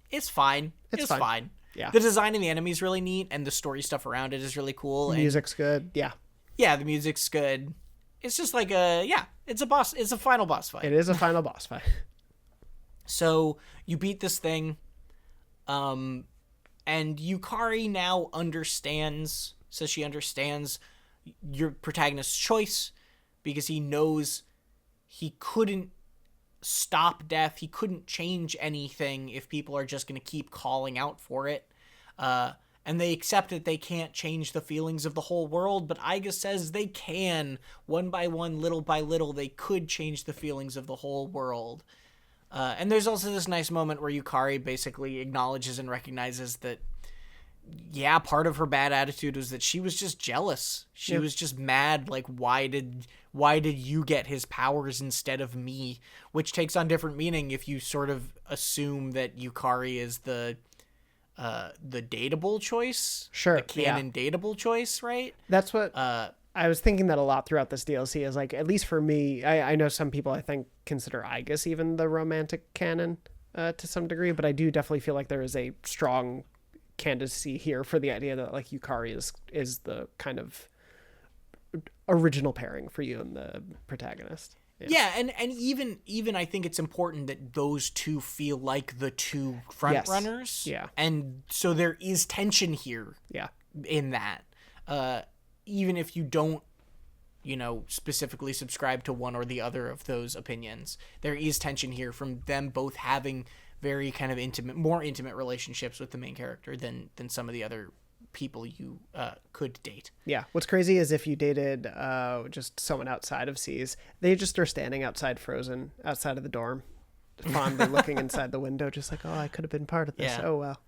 A: It's fine. It's fine.
B: Yeah.
A: The design of the enemy is really neat, and the story stuff around it is really cool.
B: The music's good. Yeah.
A: Yeah, the music's good. it's just like it's a final boss fight.
B: It is a final boss fight.
A: So you beat this thing, and Yukari now says she understands your protagonist's choice, because he knows he couldn't stop death. He couldn't change anything if people are just going to keep calling out for it. And they accept that they can't change the feelings of the whole world, but Aigis says they can. One by one, little by little, they could change the feelings of the whole world. And there's also this nice moment where Yukari basically acknowledges and recognizes that, yeah, part of her bad attitude was that she was just jealous. She was just mad, like, why did you get his powers instead of me? Which takes on different meaning if you sort of assume that Yukari is the dateable choice.
B: Sure.
A: The canon dateable choice, right?
B: That's what I was thinking that a lot throughout this DLC is, like, at least for me, I know some people I think consider Aigis even the romantic canon to some degree, but I do definitely feel like there is a strong candidacy here for the idea that, like, Yukari is the kind of original pairing for you and the protagonist.
A: Yeah, and even I think it's important that those two feel like the two front runners.
B: Yeah.
A: And so there is tension here.
B: Yeah.
A: In that. Even if you don't, specifically subscribe to one or the other of those opinions, there is tension here from them both having very kind of more intimate relationships with the main character than some of the other people you could date.
B: Yeah. What's crazy is if you dated just someone outside of S.E.E.S, they just are standing outside frozen outside of the dorm, fondly looking inside the window, just like, oh, I could have been part of this. Yeah. Oh, well.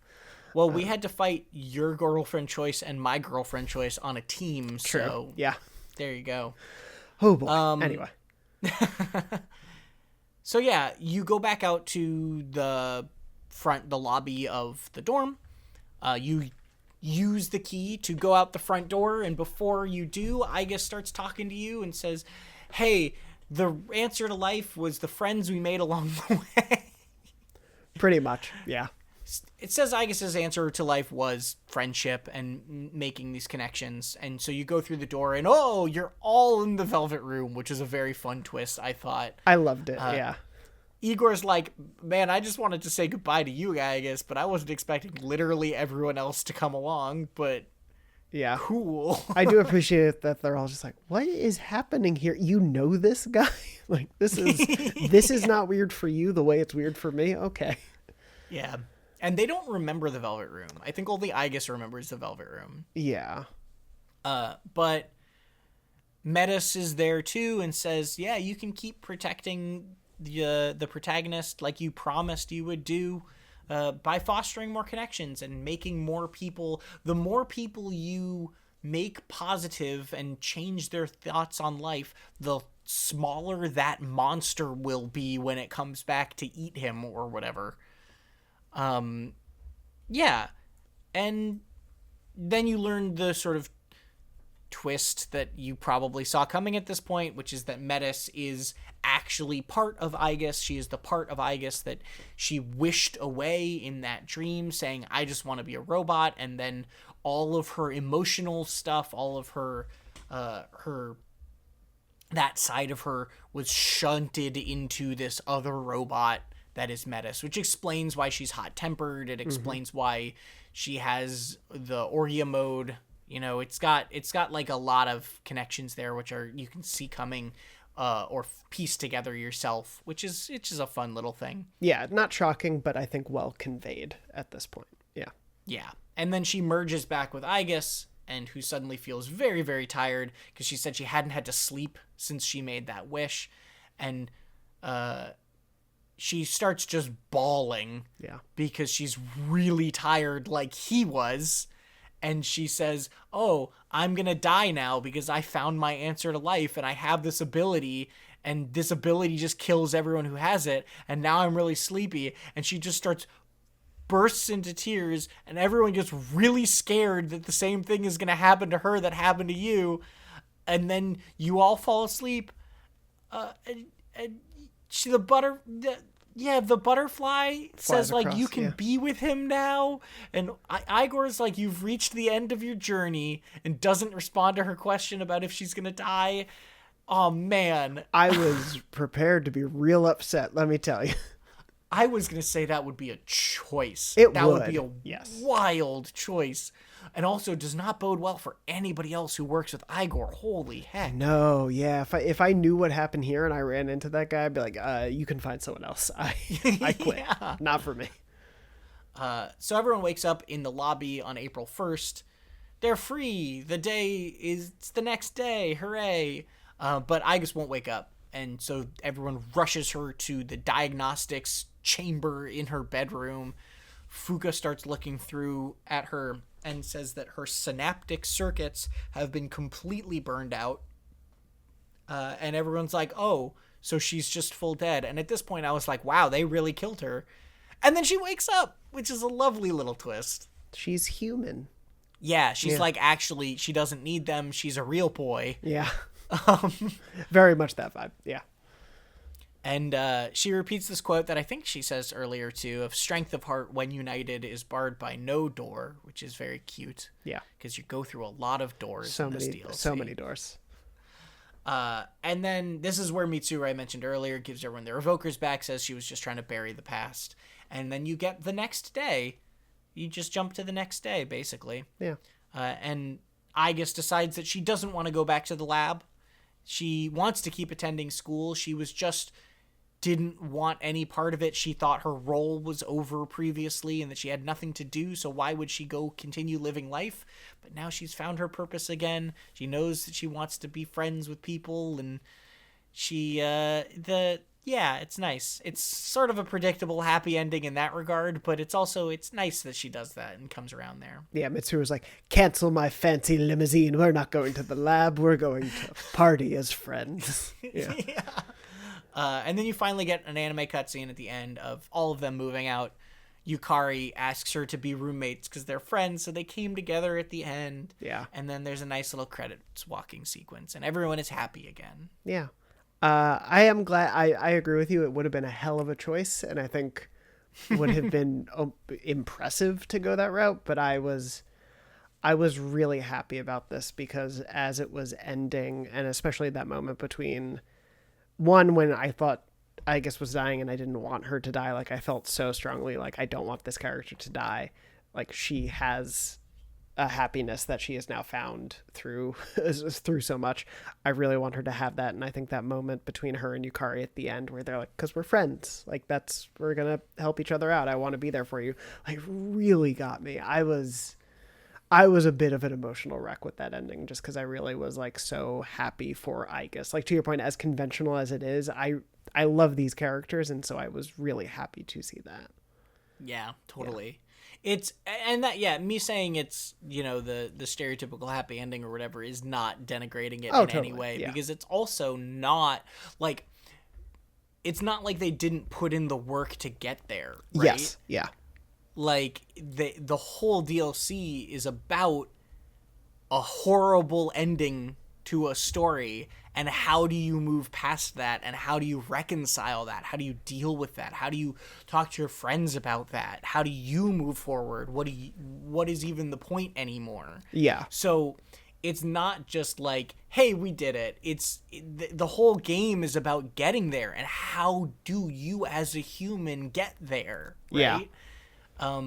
A: Well, we had to fight your girlfriend choice and my girlfriend choice on a team.
B: True.
A: So
B: yeah,
A: there you go.
B: Oh boy. Anyway.
A: So yeah, you go back out to the lobby of the dorm. You use the key to go out the front door, and before you do, Aigis starts talking to you and says, hey, the answer to life was the friends we made along the way.
B: Pretty much, yeah.
A: It says Aigis' answer to life was friendship and making these connections. And so you go through the door and, oh, you're all in the Velvet Room, which is a very fun twist, I thought.
B: I loved it, yeah.
A: Igor's like, man, I just wanted to say goodbye to you, Aigis, but I wasn't expecting literally everyone else to come along, but
B: yeah,
A: cool.
B: I do appreciate that they're all just like, what is happening here? You know this guy? Like, this is not weird for you the way it's weird for me? Okay.
A: Yeah. And they don't remember the Velvet Room. I think only Aigis remembers the Velvet Room.
B: Yeah.
A: But Metis is there too and says, yeah, you can keep protecting the protagonist like you promised you would do by fostering more connections and making more people. The more people you make positive and change their thoughts on life, the smaller that monster will be when it comes back to eat him or whatever. Yeah. And then you learn the sort of twist that you probably saw coming at this point, which is that Metis is actually part of Aigis. She is the part of Aigis that she wished away in that dream, saying, I just want to be a robot. And then all of her emotional stuff, all of her that side of her was shunted into this other robot that is Metis, which explains why she's hot-tempered. It explains why she has the Orgia mode. It's got like a lot of connections there, which you can see coming or piece together yourself, which is a fun little thing.
B: Yeah, not shocking, but I think well conveyed at this point. Yeah.
A: Yeah. And then she merges back with Aigis, and who suddenly feels very, very tired because she said she hadn't had to sleep since she made that wish. And she starts just bawling because she's really tired like he was. And she says, oh, I'm going to die now because I found my answer to life and I have this ability, and this ability just kills everyone who has it. And now I'm really sleepy. And she just bursts into tears, and everyone gets really scared that the same thing is going to happen to her that happened to you. And then you all fall asleep. And the butterfly says, like, across, you can be with him now. And Igor's like, you've reached the end of your journey, and doesn't respond to her question about if she's going to die. Oh, man.
B: I was prepared to be real upset, let me tell you.
A: I was going to say that would be a choice.
B: It
A: that would be a
B: yes.
A: wild choice. And also does not bode well for anybody else who works with Igor. Holy heck.
B: No, yeah. If I knew what happened here and I ran into that guy, I'd be like, you can find someone else. I quit.
A: Yeah.
B: Not for me.
A: So everyone wakes up in the lobby on April 1st. They're free. The day is it's the next day. Hooray. But Aigis won't wake up. And so everyone rushes her to the diagnostics chamber in her bedroom. Fuka starts looking through at her and says that her synaptic circuits have been completely burned out. And everyone's like, oh, so she's just full dead. And at this point, I was like, wow, they really killed her. And then she wakes up, which is a lovely little twist.
B: She's human.
A: Yeah, she's like, actually, she doesn't need them. She's a real boy.
B: Yeah. Very much that vibe. Yeah.
A: And she repeats this quote that I think she says earlier, too, of strength of heart when united is barred by no door, which is very cute.
B: Yeah.
A: Because you go through a lot of doors in this DLC.
B: So many doors.
A: And then this is where Mitsuru, I mentioned earlier, gives everyone their evokers back, says she was just trying to bury the past. And then you get the next day. You just jump to the next day, basically.
B: Yeah.
A: And Aigis decides that she doesn't want to go back to the lab. She wants to keep attending school. She was just didn't want any part of it. She thought her role was over previously and that she had nothing to do, so why would she go continue living life? But now she's found her purpose again. She knows that she wants to be friends with people, and she it's nice. It's sort of a predictable happy ending in that regard, but it's nice that she does that and comes around there.
B: Yeah, Mitsuru's like, cancel my fancy limousine. We're not going to the lab. We're going to party as friends. Yeah.
A: Yeah. And then you finally get an anime cutscene at the end of all of them moving out. Yukari asks her to be roommates because they're friends, so they came together at the end.
B: Yeah.
A: And then there's a nice little credits walking sequence, and everyone is happy again.
B: Yeah. I am glad. I agree with you. It would have been a hell of a choice, and I think would have been impressive to go that route. But I was really happy about this because as it was ending, and especially that moment between one when I thought Aigis was dying and I didn't want her to die. Like I felt so strongly like I don't want this character to die. Like she has a happiness that she has now found through so much. I really want her to have that, and I think that moment between her and Yukari at the end where they're like, because we're friends, like we're gonna help each other out, I want to be there for you, like really got me. I was a bit of an emotional wreck with that ending just because I really was like so happy for Aigis. Like to your point, as conventional as it is, I love these characters, and so I was really happy to see that.
A: Yeah, totally. Yeah. Me saying it's, the stereotypical happy ending or whatever is not denigrating it any way, because it's also not like, it's not like they didn't put in the work to get there, right?
B: Yes. Yeah.
A: Like the whole DLC is about a horrible ending to a story, and how do you move past that, and how do you reconcile that, how do you deal with that, how do you talk to your friends about that, how do you move forward, what is even the point anymore?
B: Yeah.
A: So it's not just like, hey, we did it. The whole game is about getting there, and how do you as a human get there, right? Yeah.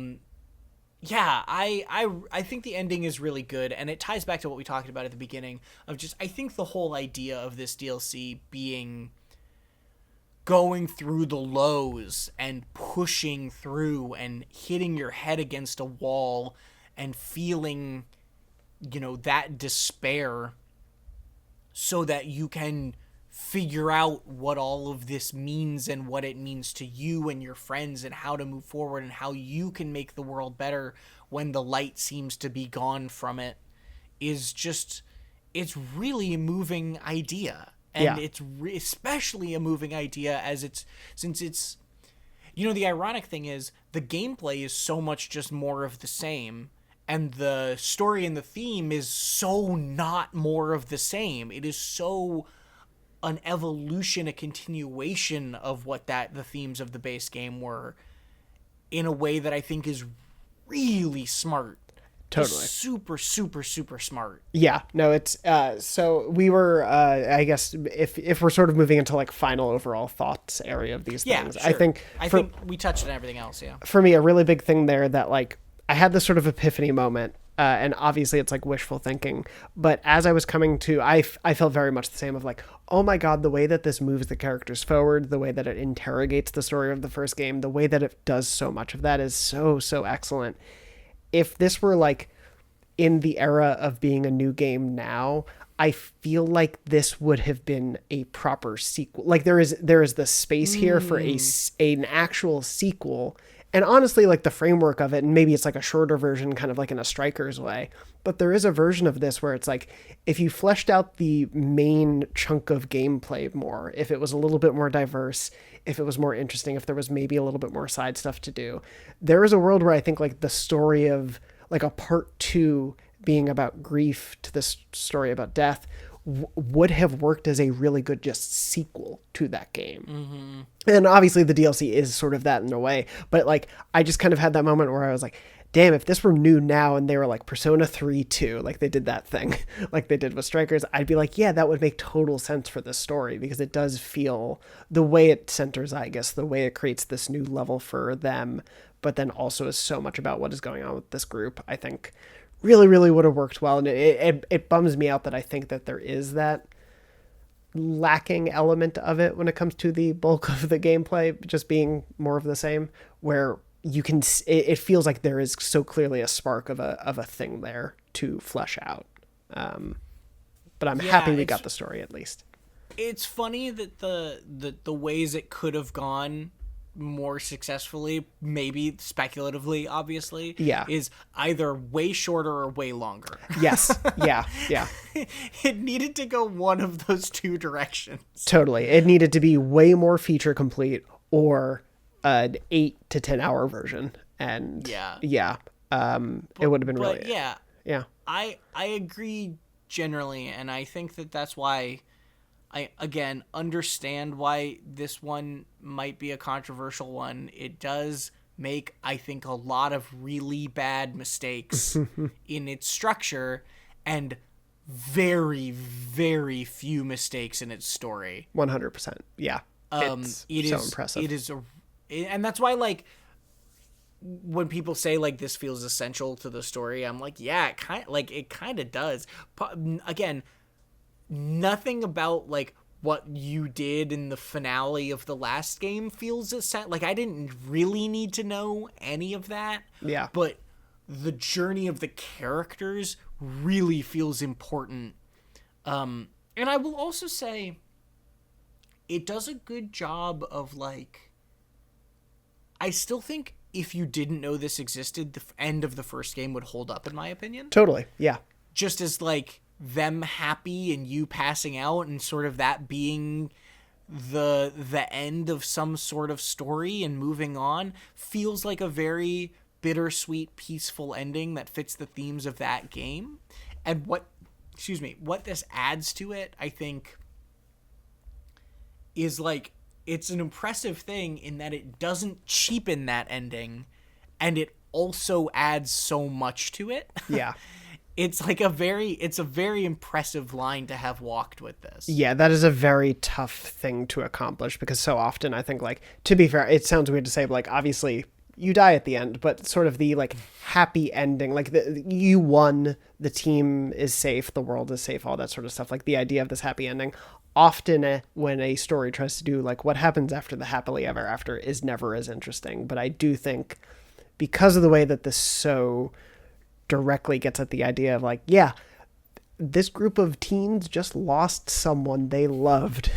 A: I think the ending is really good, and it ties back to what we talked about at the beginning of just, I think the whole idea of this DLC being going through the lows and pushing through and hitting your head against a wall and feeling, that despair so that you can figure out what all of this means and what it means to you and your friends and how to move forward and how you can make the world better when the light seems to be gone from it is just, it's really a moving idea. And it's especially a moving idea since it's, the ironic thing is the gameplay is so much just more of the same, and the story and the theme is so not more of the same. It is so an evolution, a continuation of what the themes of the base game were, in a way that I think is really smart.
B: Totally.
A: is super, super, super smart.
B: Yeah, no, it's so we were I guess if we're sort of moving into like final overall thoughts area of these
A: Yeah,
B: things,
A: sure. I
B: for,
A: think we touched on everything else. Yeah.
B: for me a really big thing there that like I had this sort of epiphany moment, and obviously it's like wishful thinking, but as I was coming to, I felt very much the same of like, oh my god, the way that this moves the characters forward, the way that it interrogates the story of the first game, the way that it does so much of that is so excellent. If this were like in the era of being a new game now, I feel like this would have been a proper sequel. Like there is the space here for an actual sequel. And honestly, like the framework of it, and maybe it's like a shorter version, kind of like in a Strikers way, but there is a version of this where it's like, if you fleshed out the main chunk of gameplay more, if it was a little bit more diverse, if it was more interesting, if there was maybe a little bit more side stuff to do, there is a world where I think like the story of like a part 2 being about grief to this story about death would have worked as a really good just sequel to that game. Mm-hmm. And obviously the DLC is sort of that in a way, but like I just kind of had that moment where I was like, damn, if this were new now and they were like Persona 3 2, like they did that thing like they did with Strikers, I'd be like, yeah, that would make total sense for this story, because it does feel the way it centers, I guess, the way it creates this new level for them, but then also is so much about what is going on with this group, I think really would have worked well. And it bums me out that I think that there is that lacking element of it when it comes to the bulk of the gameplay just being more of the same, where you can, it feels like there is so clearly a spark of a thing there to flesh out. But I'm happy we got the story at least.
A: It's funny that the ways it could have gone more successfully, maybe speculatively, obviously, is either way shorter or way longer.
B: Yes. Yeah.
A: It needed to go one of those two directions.
B: Totally. It needed to be way more feature complete or an 8 to 10 hour version. And it would have been really. Yeah.
A: I agree generally, and I think that that's why I, again, understand why this one might be a controversial one. It does make, I think, a lot of really bad mistakes in its structure and very, very few mistakes in its story.
B: 100%. Yeah. It's so impressive.
A: It is, and that's why, like, when people say like this feels essential to the story, I'm like, yeah, it kind of does. Again, nothing about like what you did in the finale of the last game feels like I didn't really need to know any of that.
B: Yeah.
A: But the journey of the characters really feels important. And I will also say it does a good job of like, I still think if you didn't know this existed, the end of the first game would hold up, in my opinion.
B: Totally. Yeah.
A: Just as like them happy and you passing out and sort of that being the end of some sort of story and moving on feels like a very bittersweet, peaceful ending that fits the themes of that game. And what this adds to it, I think, is like, it's an impressive thing in that it doesn't cheapen that ending and it also adds so much to it.
B: Yeah.
A: It's like a very impressive line to have walked with this.
B: Yeah, that is a very tough thing to accomplish, because so often I think, like, to be fair, it sounds weird to say, but like, obviously you die at the end, but sort of the like happy ending, like you won, the team is safe, the world is safe, all that sort of stuff. Like the idea of this happy ending, often when a story tries to do like what happens after the happily ever after is never as interesting. But I do think because of the way that this so directly gets at the idea of like, yeah, this group of teens just lost someone they loved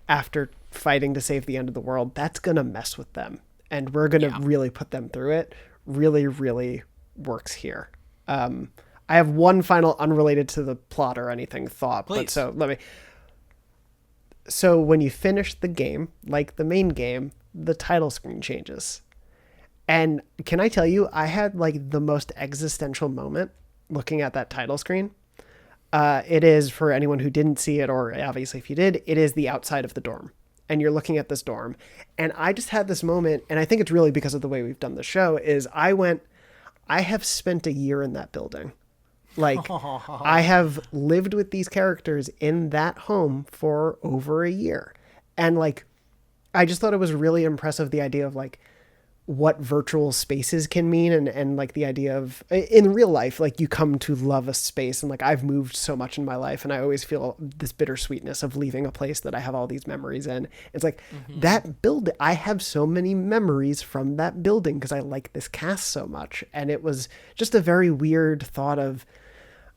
B: after fighting to save the end of the world, that's gonna mess with them, and we're gonna really put them through it. Really works here. I have one final unrelated to the plot or anything thought.
A: Please.
B: But so when you finish the game, like the main game, the title screen changes. And can I tell you, I had like the most existential moment looking at that title screen. It is, for anyone who didn't see it, or obviously if you did, it is the outside of the dorm. And you're looking at this dorm. And I just had this moment, and I think it's really because of the way we've done the show, is I went, I have spent a year in that building. Like, I have lived with these characters in that home for over a year. And, like, I just thought it was really impressive, the idea of, like, what virtual spaces can mean, and like the idea of in real life, like you come to love a space, and like I've moved so much in my life and I always feel this bittersweetness of leaving a place that I have all these memories in. It's like that building, I have so many memories from that building because I like this cast so much. And it was just a very weird thought of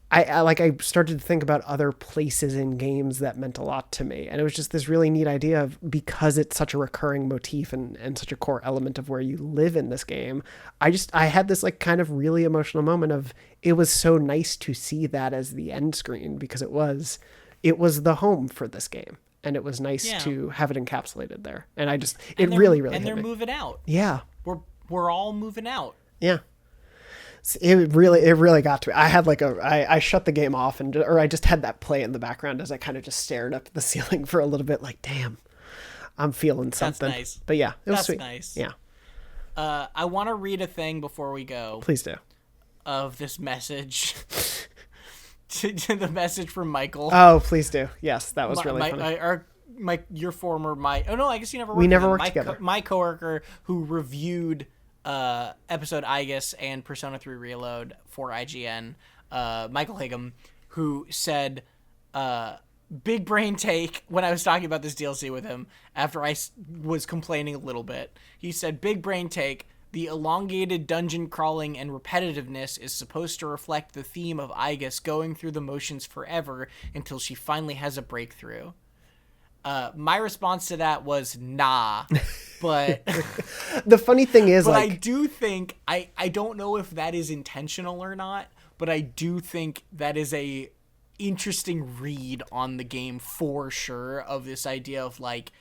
B: I started to think about other places in games that meant a lot to me. And it was just this really neat idea of, because it's such a recurring motif and such a core element of where you live in this game, I had this like kind of really emotional moment of, it was so nice to see that as the end screen, because it was the home for this game. And it was nice to have it encapsulated there. And it really hit me.
A: And they're moving out.
B: Yeah.
A: We're all moving out.
B: Yeah. It really got to me. I had like I shut the game off or I just had that play in the background as I kind of just stared up at the ceiling for a little bit, like, damn, I'm feeling something.
A: That's nice.
B: But yeah, it was
A: That's
B: sweet.
A: Nice.
B: Yeah.
A: I want to read a thing before we go.
B: Please do.
A: Of this message. to the message from Michael.
B: Oh, please do. Yes, that was really funny.
A: Your former oh no, I guess you never worked
B: We never
A: with him.
B: worked together.
A: My coworker who reviewed episode Aigis and Persona 3 Reload for IGN, Michael Higgum, who said, big brain take when I was talking about this DLC with him after I was complaining a little bit. He said, big brain take, the elongated dungeon crawling and repetitiveness is supposed to reflect the theme of Aigis going through the motions forever until she finally has a breakthrough. My response to that was nah, but
B: the funny thing is,
A: but
B: like,
A: I do think I don't know if that is intentional or not, but I do think that is a interesting read on the game for sure, of this idea of, like,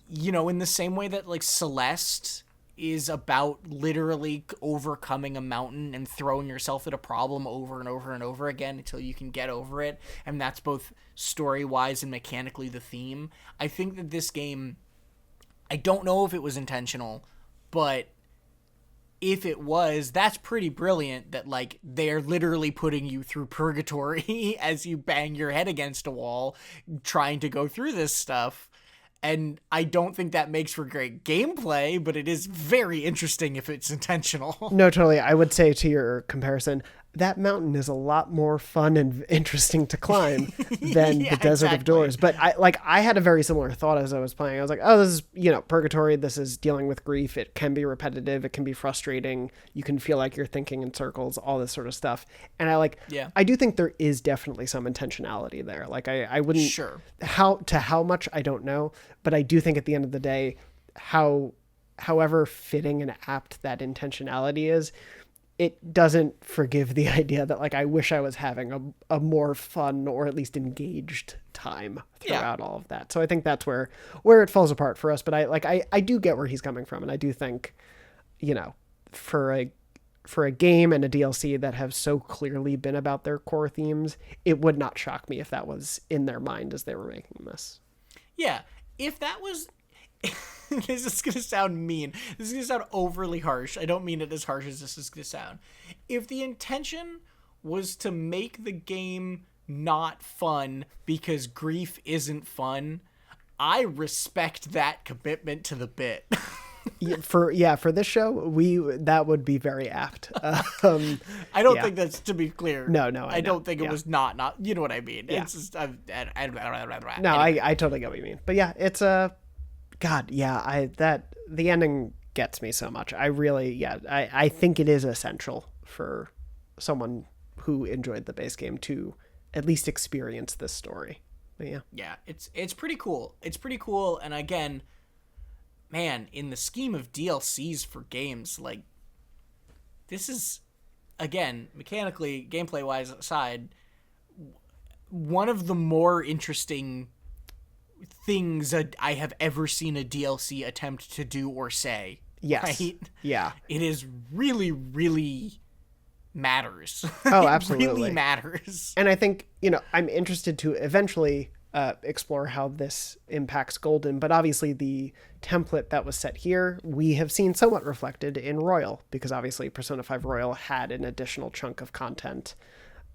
A: you know, in the same way that like S.E.E.S is about literally overcoming a mountain and throwing yourself at a problem over and over and over again until you can get over it, and that's both story-wise and mechanically the theme. I think that this game, I don't know if it was intentional, but if it was, that's pretty brilliant, that like they're literally putting you through purgatory as you bang your head against a wall trying to go through this stuff. And I don't think that makes for great gameplay, but it is very interesting if it's intentional.
B: No, totally. I would say, to your comparison, that mountain is a lot more fun and interesting to climb than the Desert of Doors. But I had a very similar thought as I was playing. I was like, oh, this is, purgatory. This is dealing with grief. It can be repetitive. It can be frustrating. You can feel like you're thinking in circles, all this sort of stuff. And I do think there is definitely some intentionality there. Like I wouldn't,
A: sure.
B: How much, I don't know. But I do think at the end of the day, however fitting and apt that intentionality is, it doesn't forgive the idea that, like, I wish I was having a more fun or at least engaged time throughout all of that. So I think that's where it falls apart for us. But I do get where he's coming from. And I do think, for a game and a DLC that have so clearly been about their core themes, it would not shock me if that was in their mind as they were making this.
A: Yeah. If that was... This is going to sound mean. This is going to sound overly harsh. I don't mean it as harsh as this is going to sound. If the intention was to make the game not fun because grief isn't fun, I respect that commitment to the bit.
B: For this show, that would be very apt.
A: I don't think that's, to be clear.
B: No,
A: I don't think it was not. You know what I mean?
B: Yeah.
A: It's just
B: No,
A: anyway.
B: I totally get what you mean. But yeah, it's God, yeah, the ending gets me so much. I think it is essential for someone who enjoyed the base game to at least experience this story. But yeah.
A: Yeah, it's pretty cool. It's pretty cool, and again, man, in the scheme of DLCs for games, like, this is, again, mechanically, gameplay-wise aside, one of the more interesting things I have ever seen a DLC attempt to do or say.
B: Yes.
A: Right?
B: Yeah.
A: It is really, really matters.
B: Oh, absolutely.
A: It really matters.
B: And I think, I'm interested to eventually explore how this impacts Golden. But obviously the template that was set here, we have seen somewhat reflected in Royal, because obviously Persona 5 Royal had an additional chunk of content,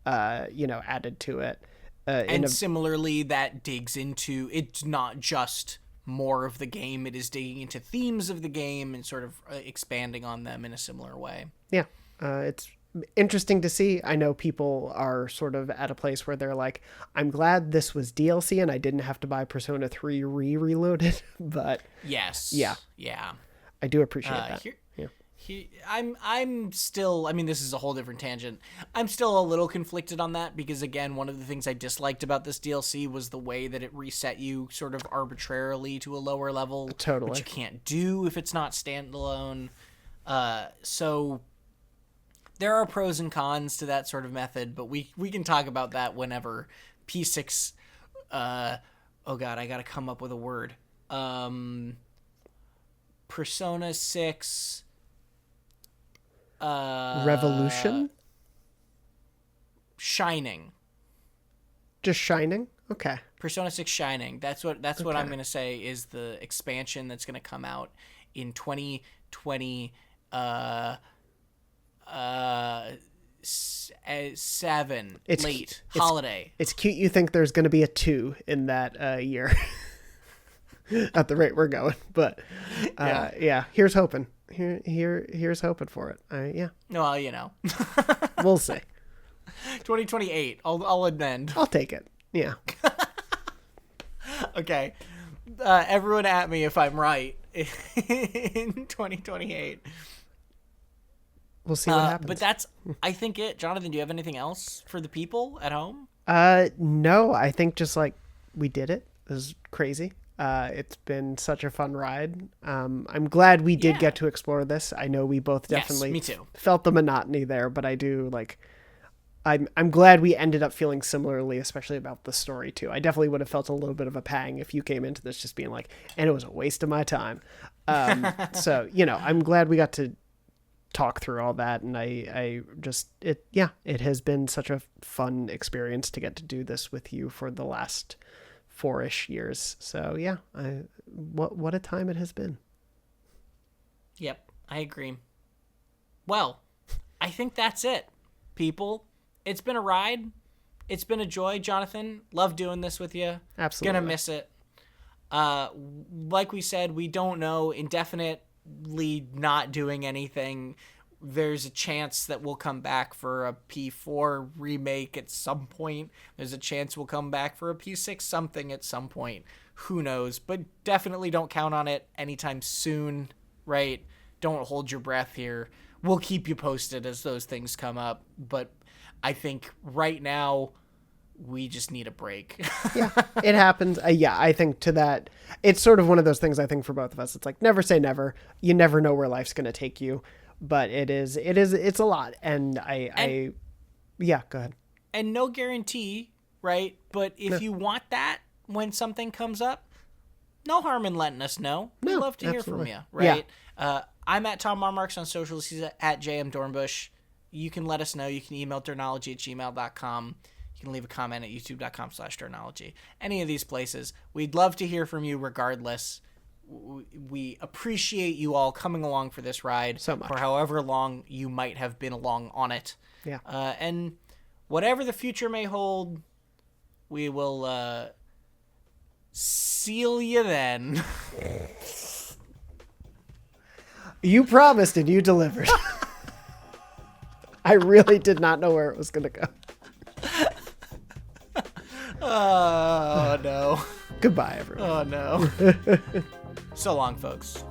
B: added to it.
A: And similarly, that digs into, it's not just more of the game, it is digging into themes of the game and sort of expanding on them in a similar way.
B: Yeah, it's interesting to see. I know people are sort of at a place where they're like, I'm glad this was DLC and I didn't have to buy Persona 3 Reloaded, but
A: yes.
B: Yeah. I do appreciate that.
A: I'm still, I mean, this is a whole different tangent. I'm still a little conflicted on that because, again, one of the things I disliked about this DLC was the way that it reset you sort of arbitrarily to a lower level.
B: Totally.
A: Which you can't do if it's not standalone. So there are pros and cons to that sort of method, but we can talk about that whenever P6, oh God, I gotta come up with a word. Persona 6...
B: Revolution?
A: Shining.
B: Just Shining? Okay.
A: Persona 6 Shining. That's what I'm going to say is the expansion that's going to come out in 2020 7 holiday.
B: It's cute you think there's going to be a 2 in that year. At the rate we're going, but here's hoping. Here's hoping for it.
A: Well, you know.
B: We'll see.
A: 2028. I'll amend.
B: I'll take it. Yeah.
A: Okay. Everyone at me if I'm right in 2028.
B: We'll see what happens.
A: But that's, I think it. Jonathan, do you have anything else for the people at home?
B: No, I think just like we did it. It was crazy. It's been such a fun ride. I'm glad we did get to explore this. I know we both definitely
A: me too.
B: felt the monotony there, but I do like, I'm glad we ended up feeling similarly, especially about the story too. I definitely would have felt a little bit of a pang if you came into this just being like, and it was a waste of my time. So, I'm glad we got to talk through all that. And it has been such a fun experience to get to do this with you for the last 4-ish years. So yeah, what a time it has been.
A: Yep, I agree. Well, I think that's it, people. It's been a ride. It's been a joy, Jonathan. Love doing this with you.
B: Absolutely.
A: Gonna miss it. Like we said, we don't know, indefinitely not doing anything. There's a chance that we'll come back for a P4 remake at some point. There's a chance we'll come back for a P6 something at some point. Who knows? But definitely don't count on it anytime soon, right? Don't hold your breath here. We'll keep you posted as those things come up. But I think right now we just need a break.
B: Yeah, it happens. I think to that, it's sort of one of those things I think for both of us. It's like never say never. You never know where life's going to take you. But it's a lot. And go ahead.
A: And no guarantee, right? But if you want that when something comes up, no harm in letting us know. We'd love to hear from you, right? Yeah. I'm at Tom Marmarks on socials. He's at JM Dornbush. You can let us know. You can email dornology@gmail.com. You can leave a comment at youtube.com/dornology. Any of these places. We'd love to hear from you regardless. We appreciate you all coming along for this ride
B: so much.
A: For however long you might have been along on it.
B: Yeah.
A: And whatever the future may hold, we will seal you then.
B: You promised and you delivered. I really did not know where it was going to go.
A: Oh, no.
B: Goodbye, everyone.
A: Oh, no. So long, folks.